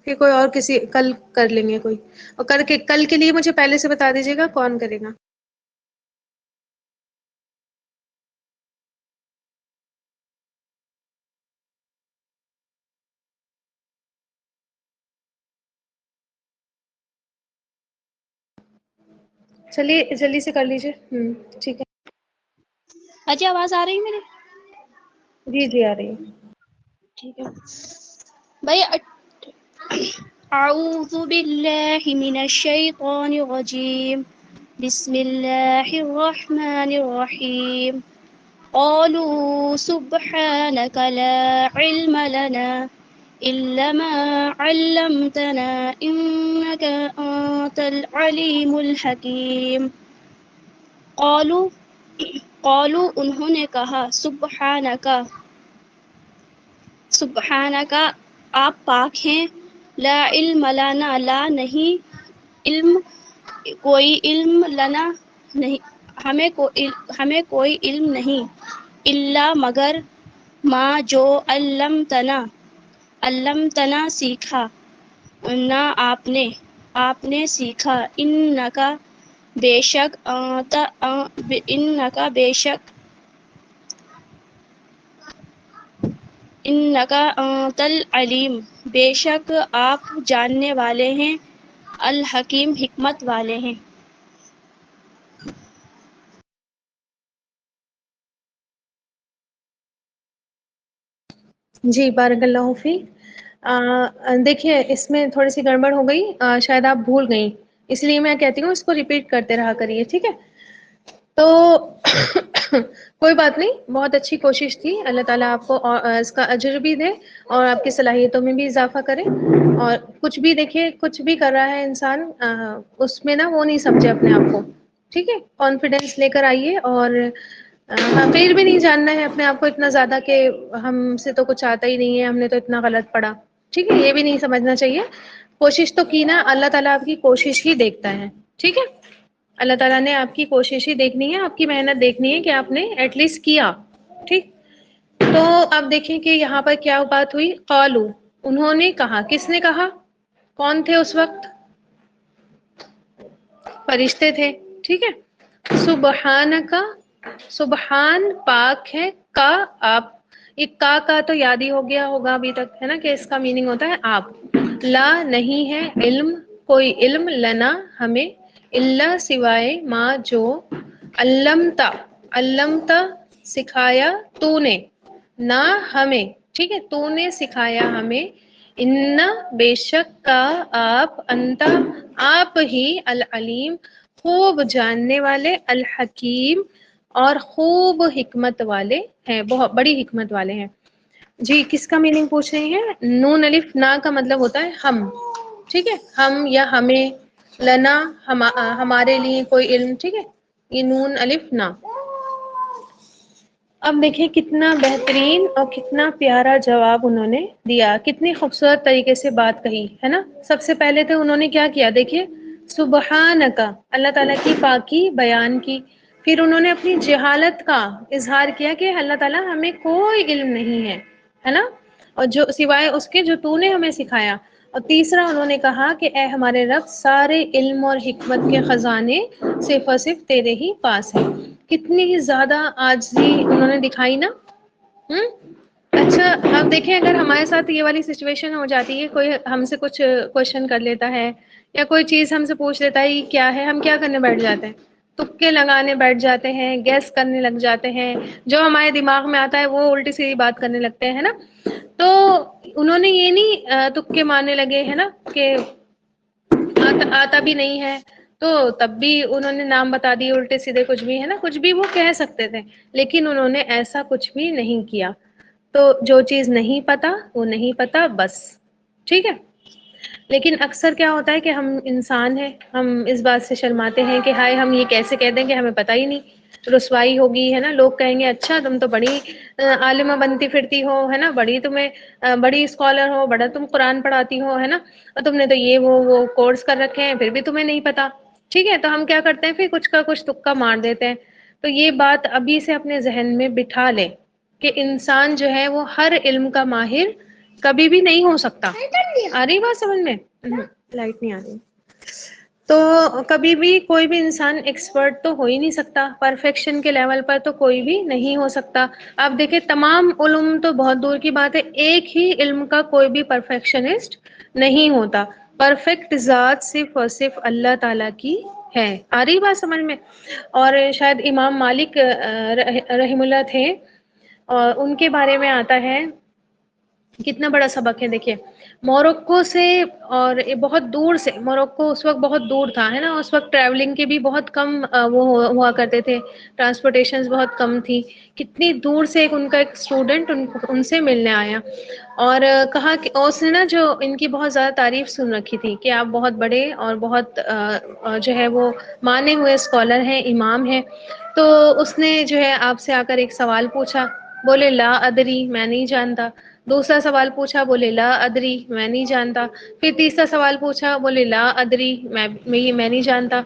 پھر کوئی اور کسی کل کر لیں گے کوئی، اور کل کے لیے مجھے پہلے سے بتا دیجیے گا کون کرے گا. چلیے جلدی سے کر لیجیے. ٹھیک ہے. اجی آواز آ رہی ہے میری؟ جی جی آ رہی ہے. ٹھیک ہے بھائی. اعوذ باللہ من الشیطان الرجیم، بسم اللہ الرحمن الرحیم. قالوا سبحانك لا علم لنا إلا ما علمتنا إنك أنت العليم الحكيم. قالوا انہوں نے کہا، سبحانک آپ پاک ہیں، لا علم لنا لا نہیں علم کوئی علم لنا نہیں ہمیں کوئی علم نہیں، الا مگر ما جو علمتنا سیکھا نہ آپ نے سیکھا، انکا بے شک انکا انت العلیم بے شک آپ جاننے والے ہیں، الحکیم حکمت والے ہیں. جی بارک اللہ فیک. دیکھیے اس میں تھوڑی سی گڑبڑ ہو گئی، شاید آپ بھول گئی، اس لیے میں کہتی ہوں اس کو ریپیٹ کرتے رہا کریے. ٹھیک ہے، تو کوئی بات نہیں، بہت اچھی کوشش تھی. اللہ تعالیٰ آپ کو اس کا اجر بھی دے اور آپ کی صلاحیتوں میں بھی اضافہ کرے. اور کچھ بھی دیکھیے، کچھ بھی کر رہا ہے انسان، اس میں نا وہ نہیں سمجھے اپنے آپ کو. ٹھیک ہے، کانفیڈینس لے کر آئیے، اور پھر بھی نہیں جاننا ہے اپنے آپ کو اتنا زیادہ کہ ہم سے تو کچھ آتا ہی نہیں ہے، ہم نے تو اتنا غلط پڑھا. ٹھیک ہے، یہ بھی نہیں سمجھنا چاہیے. کوشش تو کی نا، اللہ تعالیٰ آپ کی کوشش ہی دیکھتا ہے. ٹھیک ہے، اللہ تعالیٰ نے آپ کی کوشش ہی دیکھنی ہے، آپ کی محنت دیکھنی ہے کہ آپ نے ایٹ لیسٹ کیا. ٹھیک، تو اب دیکھیں کہ یہاں پر کیا بات ہوئی. قالو انہوں نے کہا، کس نے کہا؟ کون تھے اس وقت؟ فرشتے تھے. ٹھیک ہے، سبحانکا، سبحان پاک ہے، کا آپ، ایک کا تو یاد ہی ہو گیا ہوگا ابھی تک، ہے نا، کہ اس کا میننگ ہوتا ہے آپ. لا نہیں ہے علم کوئی علم لنا ہمیں الا سوائے ما جو علمتا علمتا سکھایا تو نے نہ ہمیں، ٹھیک ہے، تو نے سکھایا ہمیں، ان بے شک کا آپ، انت آپ ہی، العلیم خوب جاننے والے، الحکیم اور خوب حکمت والے ہیں، بہت بڑی حکمت والے ہیں۔ جی کس کا میننگ پوچھ رہے ہیں؟ نون الف نا کا مطلب ہوتا ہے ہم، ٹھیک ہے، ہم یا ہمیں، لنا ہمارے لیے کوئی علم، ٹھیک ہے، یہ نون الف نا۔ اب دیکھیں کتنا بہترین اور کتنا پیارا جواب انہوں نے دیا، کتنی خوبصورت طریقے سے بات کہی ہے نا۔ سب سے پہلے تو انہوں نے کیا کیا، دیکھیے سبحانکا، اللہ تعالیٰ کی پاکی بیان کی، پھر انہوں نے اپنی جہالت کا اظہار کیا کہ اللہ تعالیٰ ہمیں کوئی علم نہیں ہے نا، اور جو سوائے اس کے جو تو نے ہمیں سکھایا۔ اور تیسرا انہوں نے کہا کہ اے ہمارے رب، سارے علم اور حکمت کے خزانے صرف اور صرف تیرے ہی پاس ہیں۔ کتنی ہی زیادہ عاجزی انہوں نے دکھائی نا۔ اچھا اب دیکھیں اگر ہمارے ساتھ یہ والی سچویشن ہو جاتی ہے، کوئی ہم سے کچھ کوشچن کر لیتا ہے یا کوئی چیز ہم سے پوچھ لیتا ہے یہ کیا ہے، ہم کیا کرنے بیٹھ جاتے ہیں؟ تکے لگانے بیٹھ جاتے ہیں، گیس کرنے لگ جاتے ہیں، جو ہمارے دماغ میں آتا ہے وہ الٹی سیدھی بات کرنے لگتے ہیں نا۔ تو انہوں نے یہ نہیں تکے مارنے لگے ہے نا کہ آتا بھی نہیں ہے تو تب بھی انہوں نے نام بتا دیے الٹے سیدھے، کچھ بھی ہے نا، کچھ بھی وہ کہہ سکتے تھے، لیکن انہوں نے ایسا کچھ بھی نہیں کیا۔ تو جو چیز نہیں پتا وہ نہیں پتا بس، ٹھیک ہے۔ لیکن اکثر کیا ہوتا ہے کہ ہم انسان ہیں، ہم اس بات سے شرماتے ہیں کہ ہائے ہم یہ کیسے کہہ دیں کہ ہمیں پتہ ہی نہیں، رسوائی ہوگی ہے نا، لوگ کہیں گے اچھا تم تو بڑی عالمہ بنتی پھرتی ہو ہے نا، بڑی تمہیں بڑی اسکالر ہو، بڑا تم قرآن پڑھاتی ہو ہے نا، اور تم نے تو یہ وہ کورس کر رکھے ہیں پھر بھی تمہیں نہیں پتا، ٹھیک ہے۔ تو ہم کیا کرتے ہیں پھر کچھ کا کچھ تکا مار دیتے ہیں۔ تو یہ بات ابھی سے اپنے ذہن میں بٹھا لیں کہ انسان جو ہے وہ ہر علم کا ماہر کبھی بھی نہیں ہو سکتا۔ آ رہی بات سمجھ میں؟ لائٹ نہیں آ رہی۔ تو کبھی بھی کوئی بھی انسان ایکسپرٹ تو ہو ہی نہیں سکتا، پرفیکشن کے لیول پر تو کوئی بھی نہیں ہو سکتا۔ آپ دیکھیں تمام علوم تو بہت دور کی بات ہے، ایک ہی علم کا کوئی بھی پرفیکشنسٹ نہیں ہوتا، پرفیکٹ ذات صرف اور صرف اللہ تعالیٰ کی ہے۔ آ رہی بات سمجھ میں؟ اور شاید امام مالک رحم اللہ تھے، اور ان کے بارے میں آتا ہے کتنا بڑا سبق ہے۔ دیکھیے موروکو سے، اور بہت دور سے، موروکو اس وقت بہت دور تھا ہے نا، اس وقت ٹریولنگ کے بھی بہت کم وہ ہوا کرتے تھے، ٹرانسپورٹیشنز بہت کم تھی۔ کتنی دور سے ان کا ایک اسٹوڈنٹ ان سے ملنے آیا اور کہا کہ اس نے نا جو ان کی بہت زیادہ تعریف سن رکھی تھی کہ آپ بہت بڑے اور بہت جو ہے وہ مانے ہوئے اسکالر ہیں، امام ہیں، تو اس نے جو ہے آپ سے آ کر ایک سوال پوچھا، بولے لا ادری، میں نہیں جانتا۔ دوسرا سوال پوچھا، بولے لا ادری، میں نہیں جانتا۔ پھر تیسرا سوال پوچھا، بولے لا ادری، میں نہیں جانتا۔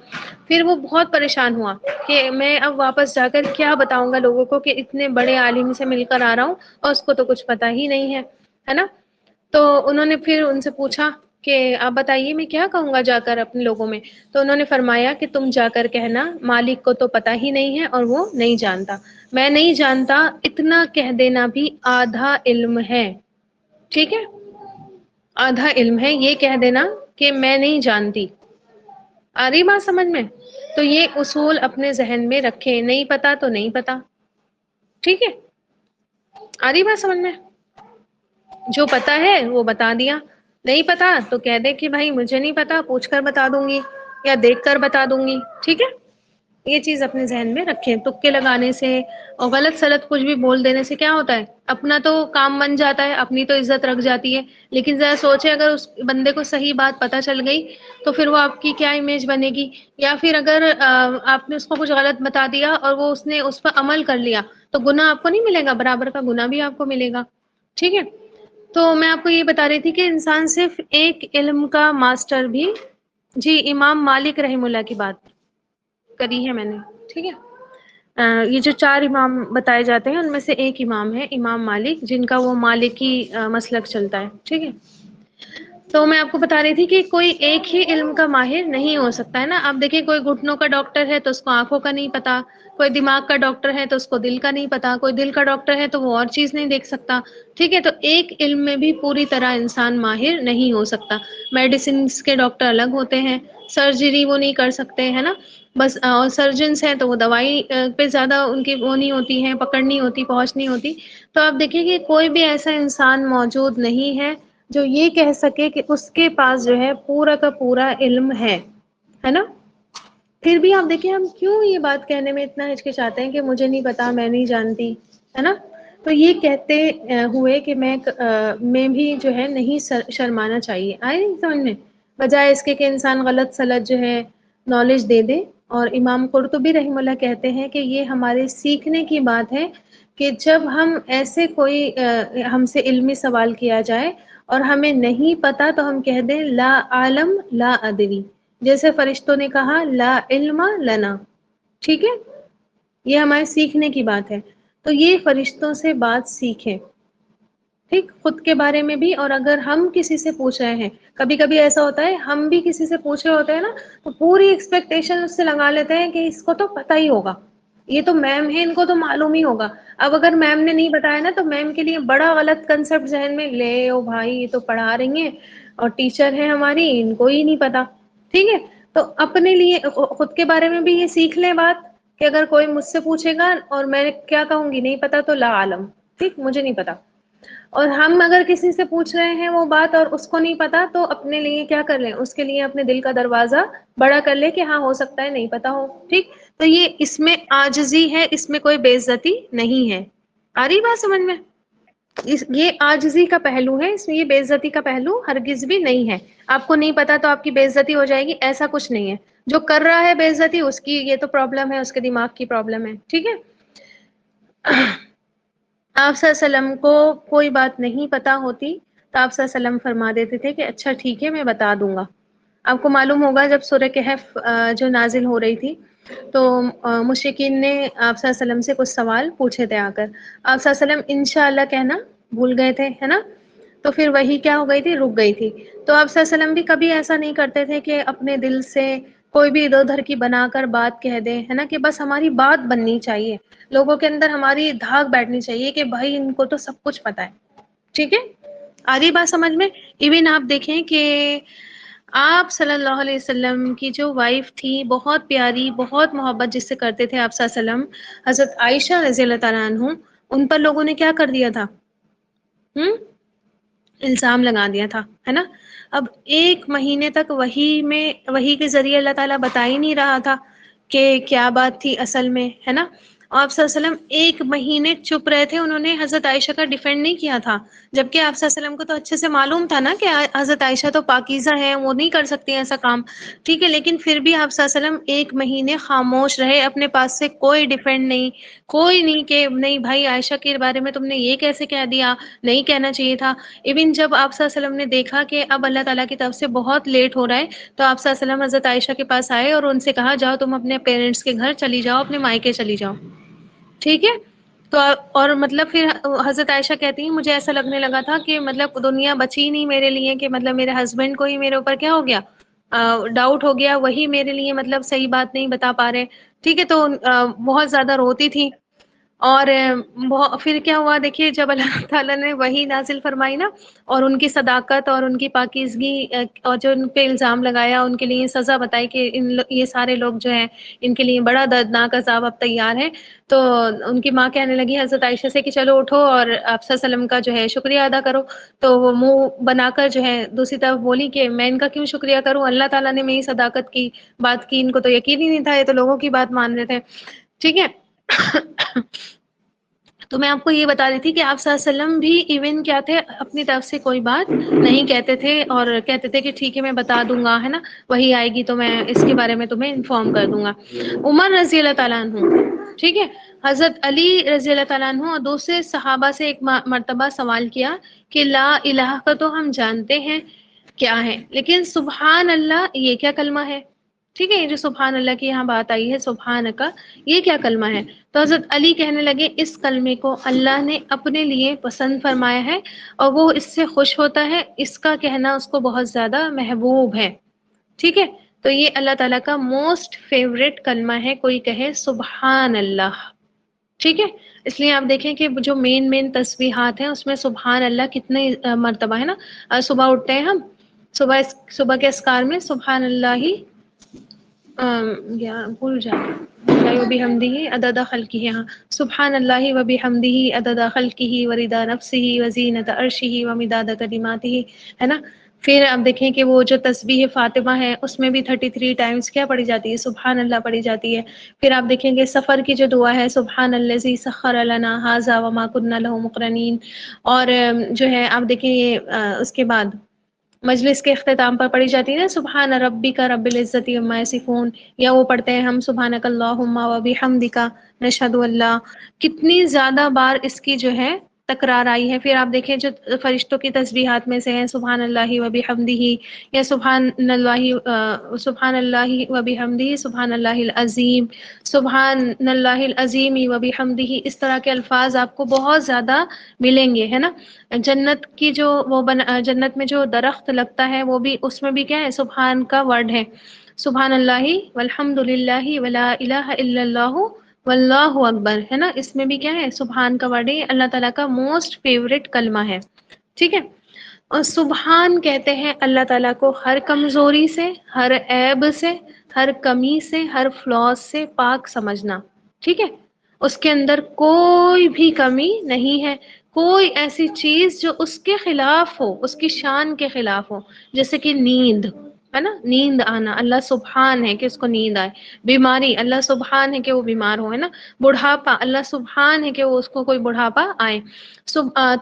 پھر وہ بہت پریشان ہوا کہ میں اب واپس جا کر کیا بتاؤں گا لوگوں کو کہ اتنے بڑے عالم سے مل کر آ رہا ہوں اور اس کو تو کچھ پتا ہی نہیں ہے نا۔ تو انہوں نے پھر ان سے پوچھا کہ آپ بتائیے میں کیا کہوں گا جا کر اپنے لوگوں میں؟ تو انہوں نے فرمایا کہ تم جا کر کہنا مالک کو تو پتا ہی نہیں ہے اور وہ نہیں جانتا، میں نہیں جانتا اتنا کہہ دینا بھی آدھا علم ہے، ٹھیک ہے، آدھا علم ہے یہ کہہ دینا کہ میں نہیں جانتی۔ آ رہی بات سمجھ میں؟ تو یہ اصول اپنے ذہن میں رکھیں، نہیں پتا تو نہیں پتا، ٹھیک ہے۔ آ رہی بات سمجھ میں؟ جو پتا ہے وہ بتا دیا، نہیں پتا تو کہہ دے کہ بھائی مجھے نہیں پتا، پوچھ کر بتا دوں گی یا دیکھ کر بتا دوں گی، ٹھیک ہے۔ یہ چیز اپنے ذہن میں رکھیں، تکے لگانے سے اور غلط سلط کچھ بھی بول دینے سے کیا ہوتا ہے، اپنا تو کام بن جاتا ہے، اپنی تو عزت رکھ جاتی ہے، لیکن ذرا سوچیں اگر اس بندے کو صحیح بات پتہ چل گئی تو پھر وہ آپ کی کیا امیج بنے گی، یا پھر اگر آپ نے اس کو کچھ غلط بتا دیا اور وہ اس نے اس پر عمل کر لیا تو گناہ آپ کو نہیں ملے گا، برابر کا گناہ بھی آپ کو ملے گا، ٹھیک ہے۔ تو میں آپ کو یہ بتا رہی تھی کہ انسان صرف ایک علم کا ماسٹر بھی، جی امام مالک رحم اللہ کی بات کری ہے میں نے، ٹھیک ہے۔ یہ جو 4 امام بتائے جاتے ہیں ان میں سے ایک امام ہے امام مالک، جن کا وہ مالکی مسلک چلتا ہے، ٹھیک ہے۔ تو میں آپ کو بتا رہی تھی کہ کوئی ایک ہی علم کا ماہر نہیں ہو سکتا ہے نا. اب دیکھیں کوئی گھٹنوں کا ڈاکٹر ہے تو اس کو آنکھوں کا نہیں پتا، کوئی دماغ کا ڈاکٹر ہے تو اس کو دل کا نہیں پتا، کوئی دل کا ڈاکٹر ہے تو وہ اور چیز نہیں دیکھ سکتا. ٹھیک ہے، تو ایک علم میں بھی پوری طرح انسان ماہر نہیں ہو سکتا. میڈیسنس کے ڈاکٹر الگ ہوتے ہیں، سرجری وہ نہیں کر سکتے ہے نا. بس اور سرجنس ہیں تو وہ دوائی پہ زیادہ ان کی وہ نہیں ہوتی ہے، پکڑ نہیں ہوتی، پہنچ نہیں ہوتی. تو آپ دیکھیں کہ کوئی بھی ایسا انسان موجود نہیں ہے جو یہ کہہ سکے کہ اس کے پاس جو ہے پورا کا پورا علم ہے نا. پھر بھی آپ دیکھیں ہم کیوں یہ بات کہنے میں اتنا ہچکچاتے ہیں کہ مجھے نہیں پتا، میں نہیں جانتی، ہے نا. تو یہ کہتے ہوئے کہ میں بھی جو ہے نہیں شرمانا چاہیے. آئے نہیں سمجھ میں؟ بجائے اس کے کہ انسان غلط سلط جو ہے نالج دے دے. اور امام قرطبی رحمہ اللہ کہتے ہیں کہ یہ ہمارے سیکھنے کی بات ہے کہ جب ہم ایسے کوئی ہم سے علمی سوال کیا جائے اور ہمیں نہیں پتا تو ہم کہہ دیں لا عالم لا ادری، جیسے فرشتوں نے کہا لا علم لنا. ٹھیک ہے، یہ ہمارے سیکھنے کی بات ہے. تو یہ فرشتوں سے بات سیکھیں، ٹھیک، خود کے بارے میں بھی. اور اگر ہم کسی سے پوچھ رہے ہیں، کبھی کبھی ایسا ہوتا ہے ہم بھی کسی سے پوچھ رہے ہوتے ہیں نا تو پوری ایکسپیکٹیشن اس سے لگا لیتے ہیں کہ اس کو تو پتہ ہی ہوگا، یہ تو میم ہے، ان کو تو معلوم ہی ہوگا. اب اگر میم نے نہیں بتایا نا تو میم کے لیے بڑا غلط کنسپٹ ذہن میں لے او بھائی یہ تو پڑھا رہی ہیں اور ٹیچر ہے ہماری، ان کو ہی نہیں پتا. ٹھیک ہے، تو اپنے لیے خود کے بارے میں بھی یہ سیکھ لیں بات کہ اگر کوئی مجھ سے پوچھے گا اور میں کیا کہوں گی نہیں پتا تو لا عالم، ٹھیک، مجھے نہیں پتا. اور ہم اگر کسی سے پوچھ رہے ہیں وہ بات اور اس کو نہیں پتا تو اپنے لیے کیا کر لیں، اس کے لیے اپنے دل کا دروازہ بڑا کر لے کہ ہاں ہو سکتا ہے نہیں پتا ہو. ٹھیک، تو یہ اس میں عاجزی ہے، اس میں کوئی بے عزتی نہیں ہے. آ رہی بات سمجھ میں؟ یہ عاجزی کا پہلو ہے، اس میں یہ بے عزتی کا پہلو ہرگز بھی نہیں ہے. آپ کو نہیں پتا تو آپ کی بے عزتی ہو جائے گی، ایسا کچھ نہیں ہے. جو کر رہا ہے بے عزتی اس کی یہ تو پرابلم ہے، اس کے دماغ کی پرابلم ہے. ٹھیک ہے، آپ صلی اللہ علیہ وسلم کو کوئی بات نہیں پتا ہوتی تو آپ صلی اللہ علیہ وسلم فرما دیتے تھے کہ اچھا ٹھیک ہے میں بتا دوں گا. آپ کو معلوم ہوگا جب سورہ کہف جو نازل ہو رہی تھی تو مشرکین نے آپ صلی اللہ علیہ وسلم سے کچھ سوال پوچھے تھے آ کر. آپ صلی اللہ علیہ وسلم انشاءاللہ کہنا بھول گئے تھے، ہے نا. تو پھر وہی کیا ہو گئی تھی، رک گئی تھی. تو آپ صلی اللہ علیہ وسلم بھی کبھی ایسا نہیں کرتے تھے کہ اپنے دل سے کوئی بھی ادھر ادھر کی بنا کر بات کہہ دے، ہے نا، کہ بس ہماری بات بننی چاہیے، لوگوں کے اندر ہماری دھاک بیٹھنی چاہیے کہ بھائی ان کو تو سب کچھ پتا ہے. ٹھیک ہے، آ رہی بات سمجھ میں؟ ایون آپ دیکھیں کہ آپ صلی اللہ علیہ وسلم کی جو وائف تھی، بہت پیاری، بہت محبت جس سے کرتے تھے آپ صلی اللہ علیہ وسلم، حضرت عائشہ رضی اللہ تعالیٰ عنہ، ان پر لوگوں نے کیا کر دیا تھا، الزام لگا دیا تھا، ہے نا. اب ایک مہینے تک وحی کے ذریعے اللہ تعالیٰ بتا ہی نہیں رہا تھا کہ کیا بات تھی اصل میں، ہے نا. آپ صلی اللہ علیہ وسلم ایک مہینے چپ رہے تھے، انہوں نے حضرت عائشہ کا ڈیفینڈ نہیں کیا تھا، جبکہ آپ صلی اللہ علیہ وسلم کو تو اچھے سے معلوم تھا نا کہ حضرت عائشہ تو پاکیزہ ہیں، وہ نہیں کر سکتی ایسا کام. ٹھیک ہے، لیکن پھر بھی آپ صلی اللہ علیہ وسلم ایک مہینے خاموش رہے، اپنے پاس سے کوئی ڈیفینڈ نہیں، کوئی نہیں کہ نہیں بھائی عائشہ کے بارے میں تم نے یہ کیسے کہہ دیا، نہیں کہنا چاہیے تھا. ایون جب آپ صلی اللہ علیہ وسلم نے دیکھا کہ اب اللہ تعالیٰ کی طرف سے بہت لیٹ ہو رہا ہے تو آپ صلی اللہ علیہ وسلم حضرت عائشہ کے پاس آئے اور ان سے کہا جاؤ تم اپنے پیرنٹس کے گھر چلی جاؤ، اپنے مائکے چلی جاؤ. ٹھیک ہے، تو اور مطلب پھر حضرت عائشہ کہتی ہیں مجھے ایسا لگنے لگا تھا کہ مطلب دنیا بچی نہیں میرے لیے، کہ مطلب میرے ہسبینڈ کو ہی میرے اوپر کیا ہو گیا، ڈاؤٹ ہو گیا، وہی میرے لیے مطلب صحیح بات نہیں بتا پا رہے. ٹھیک ہے، تو بہت زیادہ روتی تھی. اور پھر کیا ہوا دیکھیے، جب اللہ تعالیٰ نے وحی نازل فرمائی نا اور ان کی صداقت اور ان کی پاکیزگی اور جو ان پہ الزام لگایا ان کے لیے سزا بتائی کہ یہ سارے لوگ جو ہیں ان کے لیے بڑا دردناک عذاب اب تیار ہے. تو ان کی ماں کہنے لگی حضرت عائشہ سے کہ چلو اٹھو اور آپ صلی اللہ علیہ وسلم کا جو ہے شکریہ ادا کرو. تو وہ منہ بنا کر جو ہے دوسری طرف بولی کہ میں ان کا کیوں شکریہ کروں، اللہ تعالیٰ نے میری صداقت کی بات کی، ان کو تو یقین ہی نہیں تھا، یہ تو لوگوں کی بات مان رہے تھے. ٹھیک ہے، تو میں آپ کو یہ بتا رہی تھی کہ آپ صلی اللہ علیہ وسلم بھی ایون کیا تھے، اپنی طرف سے کوئی بات نہیں کہتے تھے اور کہتے تھے کہ ٹھیک ہے میں بتا دوں گا، ہے نا، وہی آئے گی تو میں اس کے بارے میں تمہیں انفارم کر دوں گا. عمر رضی اللہ تعالیٰ عنہ، ٹھیک ہے، حضرت علی رضی اللہ تعالیٰ عنہ اور دوسرے صحابہ سے ایک مرتبہ سوال کیا کہ لا الہ کا تو ہم جانتے ہیں کیا ہے، لیکن سبحان اللہ یہ کیا کلمہ ہے. ٹھیک ہے، یہ جو سبحان اللہ کی یہاں بات آئی ہے سبحان کا، یہ کیا کلمہ ہے؟ تو حضرت علی کہنے لگے اس کلمے کو اللہ نے اپنے لیے پسند فرمایا ہے اور وہ اس سے خوش ہوتا ہے، اس کا کہنا اس کو بہت زیادہ محبوب ہے. ٹھیک ہے، تو یہ اللہ تعالیٰ کا موسٹ فیوریٹ کلمہ ہے، کوئی کہے سبحان اللہ. ٹھیک ہے، اس لیے آپ دیکھیں کہ جو مین تسبیحات ہیں اس میں سبحان اللہ کتنے مرتبہ ہے نا. صبح اٹھتے ہیں ہم، صبح کے اذکار میں سبحان اللہ بھول جائے و بحمدہ عدد خلقہ، ہاں سبحان اللہ و بحمدہ عدد خلقہ ورضا نفسہ وزینۃ عرشہ ومداد کلماتہ، ہے نا. پھر آپ دیکھیں کہ وہ جو تسبیح فاطمہ ہے اس میں بھی 33 ٹائمز کیا پڑھی جاتی ہے؟ سبحان اللہ پڑھی جاتی ہے. پھر آپ دیکھیں گے سفر کی جو دعا ہے سبحان الذی سخر لنا ھذا وما كنا له مقرنین، اور جو ہے آپ دیکھیں یہ اس کے بعد مجلس کے اختتام پر پڑھی جاتی ہے نا سبحان ربک رب العزت عما یصفون، یا وہ پڑھتے ہیں ہم سبحانک اللہم وبحمدک نشہد ان لا. کتنی زیادہ بار اس کی جو ہے تکرار آئی ہے. پھر آپ دیکھیں جو فرشتوں کی تسبیحات میں سے ہیں سبحان اللہ وبحمدہ، یا سبحان اللہ وبحمدہ سبحان اللہ العظیم، سبحان اللہ العظیم وبحمدہ، اس طرح کے الفاظ آپ کو بہت زیادہ ملیں گے، ہے نا. جنت کی جو جنت میں جو درخت لگتا ہے وہ بھی اس میں بھی کیا ہے؟ سبحان کا ورڈ ہے. سبحان اللہ والحمد للہ ولا الہ الا اللہ واللہ اکبر، ہے نا. اس میں بھی کیا ہے؟ سبحان کا ورڈ ہے. اللہ تعالیٰ کا موسٹ فیوریٹ کلمہ ہے. ٹھیک ہے، اور سبحان کہتے ہیں اللہ تعالیٰ کو ہر کمزوری سے، ہر عیب سے، ہر کمی سے، ہر فلاس سے پاک سمجھنا. ٹھیک ہے، اس کے اندر کوئی بھی کمی نہیں ہے، کوئی ایسی چیز جو اس کے خلاف ہو، اس کی شان کے خلاف ہو. جیسے کہ نیند ہے نا، نیند آنا، اللہ سبحان ہے کہ اس کو نیند آئے. بیماری، اللہ سبحان ہے کہ وہ بیمار ہو، ہے نا. بڑھاپا، اللہ سبحان ہے کہ وہ اس کو کوئی بڑھاپا آئے.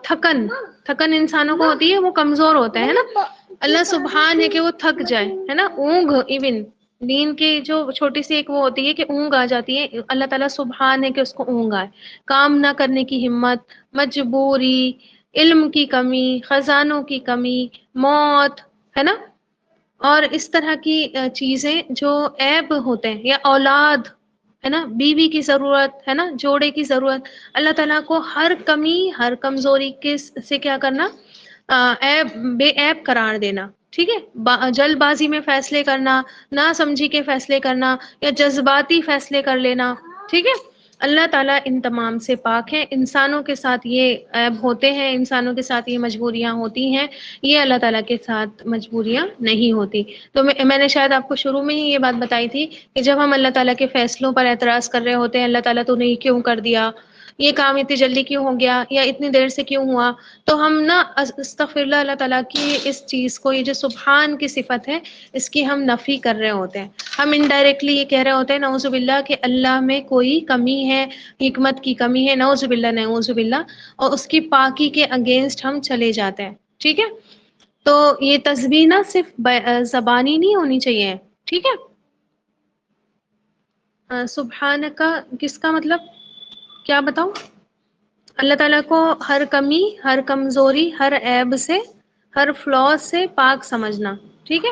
تھکن انسانوں کو ہوتی ہے، وہ کمزور ہوتے ہیں نا، اللہ سبحان ہے کہ وہ تھک جائے، ہے نا. اونگ، ایون نیند کی جو چھوٹی سی ایک وہ ہوتی ہے کہ اونگ آ جاتی ہے، اللہ تعالیٰ سبحان ہے کہ اس کو اونگ آئے. کام نہ کرنے کی ہمت، مجبوری، علم کی کمی، خزانوں کی کمی، موت، ہے نا. اور اس طرح کی چیزیں جو عیب ہوتے ہیں، یا اولاد، ہے نا، بیوی کی ضرورت، ہے نا، جوڑے کی ضرورت، اللہ تعالیٰ کو ہر کمی، ہر کمزوری کے سے کیا کرنا؟ عیب، بے عیب قرار دینا. ٹھیک ہے، جلد بازی میں فیصلے کرنا، نہ سمجھی کے فیصلے کرنا، یا جذباتی فیصلے کر لینا. ٹھیک ہے، اللہ تعالیٰ ان تمام سے پاک ہے. انسانوں کے ساتھ یہ عیب ہوتے ہیں، انسانوں کے ساتھ یہ مجبوریاں ہوتی ہیں، یہ اللہ تعالیٰ کے ساتھ مجبوریاں نہیں ہوتی. تو میں نے شاید آپ کو شروع میں ہی یہ بات بتائی تھی کہ جب ہم اللہ تعالیٰ کے فیصلوں پر اعتراض کر رہے ہوتے ہیں، اللہ تعالیٰ تو نے یہ کیوں کر دیا، یہ کام اتنی جلدی کیوں ہو گیا، یا اتنی دیر سے کیوں ہوا، تو ہم نا استغفر اللہ، اللہ تعالیٰ کی اس چیز کو، یہ جو سبحان کی صفت ہے اس کی ہم نفی کر رہے ہوتے ہیں. ہم انڈائریکٹلی یہ کہہ رہے ہوتے ہیں نعوذ باللہ کہ اللہ میں کوئی کمی ہے، حکمت کی کمی ہے، نعوذ باللہ نعوذ باللہ، اور اس کی پاکی کے اگینسٹ ہم چلے جاتے ہیں. ٹھیک ہے، تو یہ تسبیح نہ صرف زبانی نہیں ہونی چاہیے. ٹھیک ہے، سبحان کا کس کا مطلب کیا بتاؤں؟ اللہ تعالیٰ کو ہر کمی، ہر کمزوری، ہر عیب سے، ہر فلا سے پاک سمجھنا. ٹھیک ہے،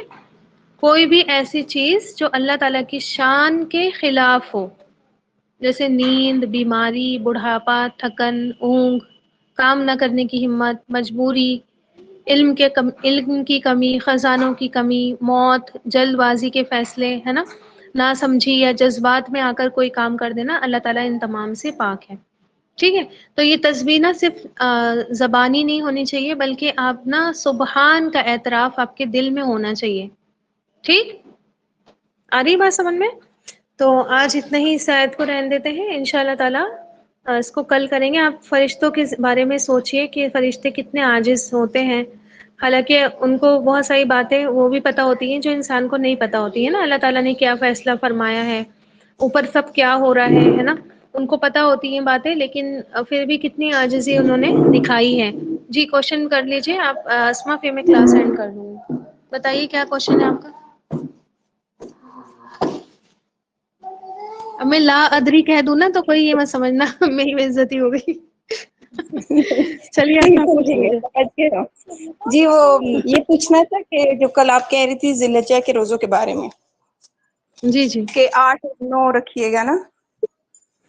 کوئی بھی ایسی چیز جو اللہ تعالیٰ کی شان کے خلاف ہو، جیسے نیند، بیماری، بڑھاپا، تھکن، اونگ، کام نہ کرنے کی ہمت، مجبوری، علم کی کمی، خزانوں کی کمی، موت، جلد بازی کے فیصلے، ہے نا، نہ سمجھی یا جذبات میں آ کر کوئی کام کر دینا، اللہ تعالیٰ ان تمام سے پاک ہے. ٹھیک ہے، تو یہ تسبیح نہ صرف زبانی نہیں ہونی چاہیے، بلکہ آپ نا سبحان کا اعتراف آپ کے دل میں ہونا چاہیے. ٹھیک، آ رہی بات سمجھ میں؟ تو آج اتنا ہی اس آیت کو رہنے دیتے ہیں، انشاءاللہ تعالی اس کو کل کریں گے. آپ فرشتوں کے بارے میں سوچئے کہ فرشتے کتنے عاجز ہوتے ہیں، حالانکہ ان کو بہت ساری باتیں وہ بھی پتہ ہوتی ہیں جو انسان کو نہیں پتہ ہوتی ہے نا. اللہ تعالیٰ نے کیا فیصلہ فرمایا ہے، اوپر سب کیا ہو رہا ہے نا، ان کو پتہ ہوتی ہیں باتیں، لیکن پھر بھی کتنی عاجزی انہوں نے دکھائی ہے. جی کوشچن کر لیجئے آپ. اسما پھر میں کلاس اینڈ کر دوں گی. بتائیے کیا کوشچن ہے آپ کا؟ اب میں لا ادری کہہ دوں نا تو کوئی یہ مت سمجھنا میری بے عزتی ہو گئی. چلیے آپ پوچھ لیجیے. جی وہ یہ پوچھنا تھا کہ جو کل آپ کہہ رہی تھی ذی الحجہ کے روزوں کے بارے میں. جی جی کہ 8 9 رکھیے گا نا.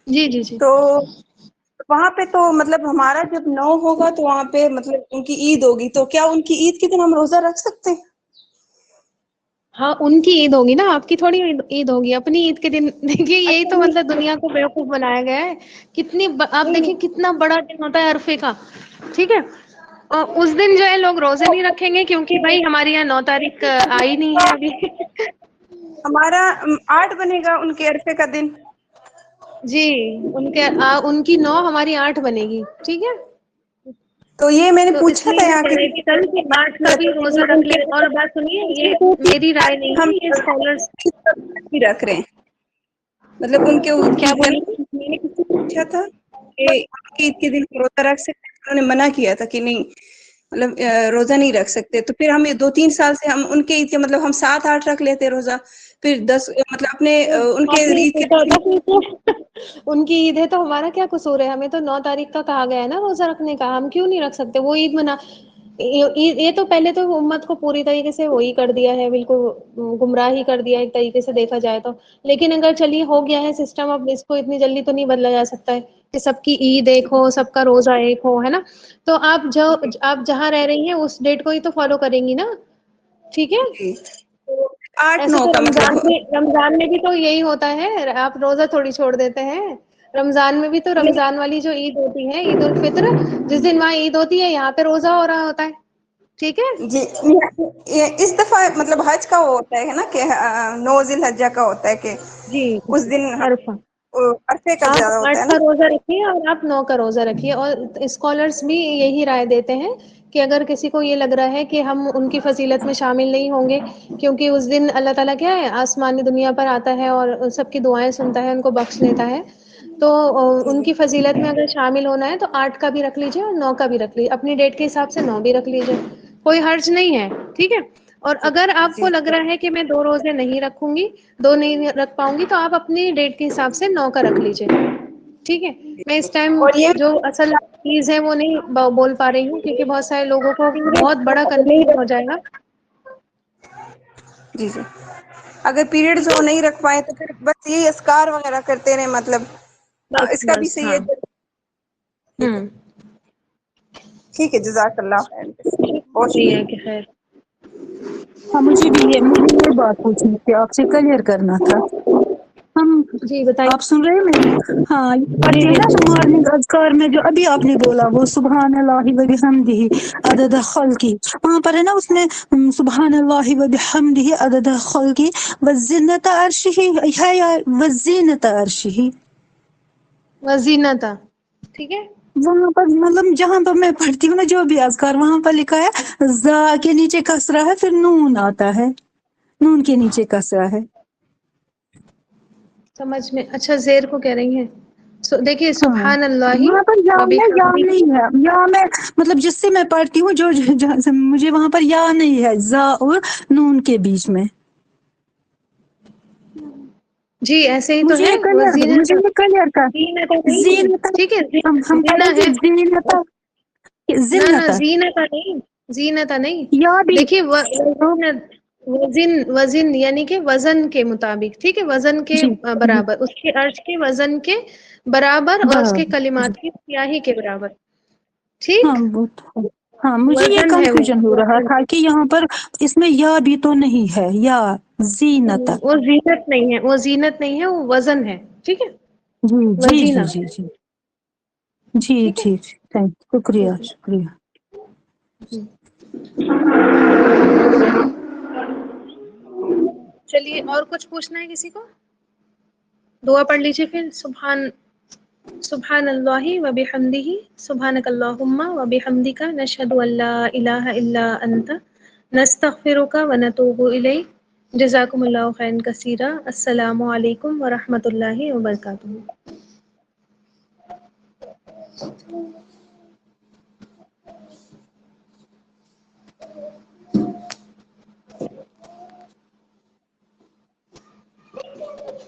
جی جی جی. تو وہاں پہ تو مطلب ہمارا جب 9 ہوگا تو وہاں پہ مطلب ان کی عید ہوگی, تو کیا ان کی عید کے دن ہم روزہ رکھ سکتے ہیں؟ ہاں ان کی عید ہوگی نا, آپ کی تھوڑی عید ہوگی. اپنی عید کے دن دیکھیے یہی اچھا تو نہیں مطلب دنیا کو بیوقوف بنایا گیا ہے. کتنی آپ نہیں دیکھیں کتنا بڑا دن ہوتا ہے عرفے کا, ٹھیک ہے. اور اس دن جو ہے لوگ روزے نہیں رکھیں گے کیونکہ بھائی ہمارے یہاں 9 تاریخ آئی نہیں ہے ابھی. ہمارا 8 بنے گا ان کے عرفے کا دن. جی ان کی 9 ہماری 8 بنے گی, ٹھیک ہے. تو یہ میں نے تو اس پوچھا لیے تھا میں یہاں کہہ کے رہی تھی کل کہ 8 کا بھی روزہ رکھ لے. اور بات سنیے, یہ میری رائے نہیں ہم ہے, یہ اسکالرس بھی رکھ رہے ہیں, مطلب ان کے کیا عید کا بولی. میں نے پوچھا تھا کہ عید کے دن روزہ رکھ سکتے, انہوں نے منع کیا تھا کہ نہیں مطلب روزہ نہیں رکھ سکتے. تو پھر ہم 2-3 سال سے ہم ان کے عید کے مطلب ہم 7-8 رکھ لیتے روزہ, پھر 10 مطلب اپنے ان کے آپ نے عید پوچھا کے. تھا ان کی عید ہے تو ہمارا کیا قصور ہے, ہمیں تو 9 تاریخ کا کہا گیا ہے نا روزہ رکھنے کا, ہم کیوں نہیں رکھ سکتے. وہ عید یہ تو پہلے تو امت کو پوری طریقے سے وہی کر دیا ہے, بالکل گمراہ ہی کر دیا ایک طریقے سے دیکھا جائے تو. لیکن اگر چلیے ہو گیا ہے سسٹم, اب اس کو اتنی جلدی تو نہیں بدلا جا سکتا ہے کہ سب کی عید ایک ہو, سب کا روزہ ایک ہو, ہے نا. تو آپ جہاں رہ رہی ہیں اس ڈیٹ کو ہی تو فالو کریں گی نا, ٹھیک ہے. جی تو 8 ایسے 9 تو کا مطلب. رمضان میں بھی تو یہی ہوتا ہے, آپ روزہ تھوڑی چھوڑ دیتے ہیں. رمضان میں بھی تو رمضان والی جو عید ہوتی ہے عید الفطر, جس دن وہاں عید ہوتی ہے یہاں پہ روزہ ہو رہا ہوتا ہے, ٹھیک ہے. جی اس دفعہ مطلب حج کا وہ ہوتا ہے نا کہ 9 ذی الحجہ کا ہوتا ہے کہ جی اس دن عرفہ. عرفے کا آپ زیادہ ہوتا 8 ہے نا. کا روزہ رکھیے اور آپ 9 کا روزہ رکھیے. اور اسکالرس بھی یہی رائے دیتے ہیں کہ اگر کسی کو یہ لگ رہا ہے کہ ہم ان کی فضیلت میں شامل نہیں ہوں گے, کیونکہ اس دن اللہ تعالیٰ کیا ہے آسمانی دنیا پر آتا ہے اور سب کی دعائیں سنتا ہے, ان کو بخش لیتا ہے. تو جی ان جی کی فضیلت میں اگر شامل ہونا ہے تو 8 کا بھی رکھ لیجیے اور 9 کا بھی رکھ لیجیے, اپنی ڈیٹ کے حساب سے 9 بھی رکھ لیجیے, کوئی حرج نہیں ہے, ٹھیک ہے. اور جی اگر آپ کو جی لگ رہا ہے کہ میں 2 روزے نہیں رکھوں گی, 2 نہیں رکھ پاؤں گی, تو آپ اپنی ڈیٹ کے حساب سے 9 کا رکھ لیجیے, ٹھیک ہے. میں اس ٹائم اور یہ جو اصل چیز ہے وہ نہیں بول پا رہی ہوں کیونکہ بہت سارے لوگوں کو بہت بڑا کنفیوژن ہو جائے گا. جی جی اگر پیریڈز وہ نہیں رکھ پائے تو پھر بس یہی اسکار وغیرہ کرتے رہے مطلب. ہاں بس اس کا بھی بس صحیح ہاں. ہے. ٹھیک ہے ہوں. ٹھیک ہے, جزاک اللہ خیر, بہت جی شکریہ. ہے کہ خیر. ہاں مجھے یہ بات پوچھنی تھی آپ سے, کلیئر کرنا تھا. ہم جی بتائیے. آپ سن رہے ہیں میری, ہاں جی پڑھتے ہیں جی نا مارننگ اذکار میں جو ابھی آپ نے بولا وہ سبحان اللہ و بحمدہ عدد خلقی, وہاں پر ہے نا اس میں سبحان اللہ و بحمدہ عدد خلقی وزنت عرشہ ہے یا وزینت عرشہ. وزینتا, ٹھیک ہے. وہاں پر مطلب جہاں پر میں پڑھتی ہوں نا جو بھی اذکار وہاں پر لکھا ہے ذا کے نیچے کسرہ ہے, پھر نون آتا ہے, نون کے نیچے کسرہ ہے. سمجھ میں, اچھا زیر کو کہہ رہی ہیں. دیکھیے ہاں سبحان اللہ وہاں پر یا و میں یا بحمدہ. نہیں ہے, یا میں مطلب جس سے میں پڑھتی ہوں جو مجھے وہاں پر یا نہیں ہے ذا اور نون کے بیچ میں. جی ایسے ہی تو مجھے ہے یہ وزینت کلیئر کا زینت نہیں ہے, زینت, ٹھیک ہے. ہم زینہ پڑھیں گے ہے, زینت نہ زنت زینتا نہیں, زینتا نہیں. یا بھی. دیکھیے وزن یعنی کہ وزن کے مطابق, ٹھیک ہے, وزن کے جی برابر, اس کے عرش کے وزن کے برابر اور اس کے برابر. کلمات کی سیاہی کے برابر, ٹھیک. ہاں وہ تو, ہاں مجھے یہ وزن ہے وہ کنفیوژن ہو رہا وزن. تھا کہ یہاں پر اس میں یا بھی تو نہیں ہے, یا زینت. وہ زینت نہیں ہے, وہ زینت نہیں ہے, وہ وزن ہے, ٹھیک ہے. جی جی جی وزینہ, جی جی جی ٹھیک ہے. ٹھیک, تھینک شکریہ جی شکریہ. جی. چلیے اور کچھ پوچھنا ہے کسی کو, دعا پڑھ لیجیے پھر. سبحان اللہ و بحمدہ سبحانک اللہم و بحمدک نشہد ان لا الہ الا انت نستغفرک و نتوب الیک. جزاکم اللہ خیرا کثیرا. السلام علیکم ورحمۃ اللہ وبرکاتہ.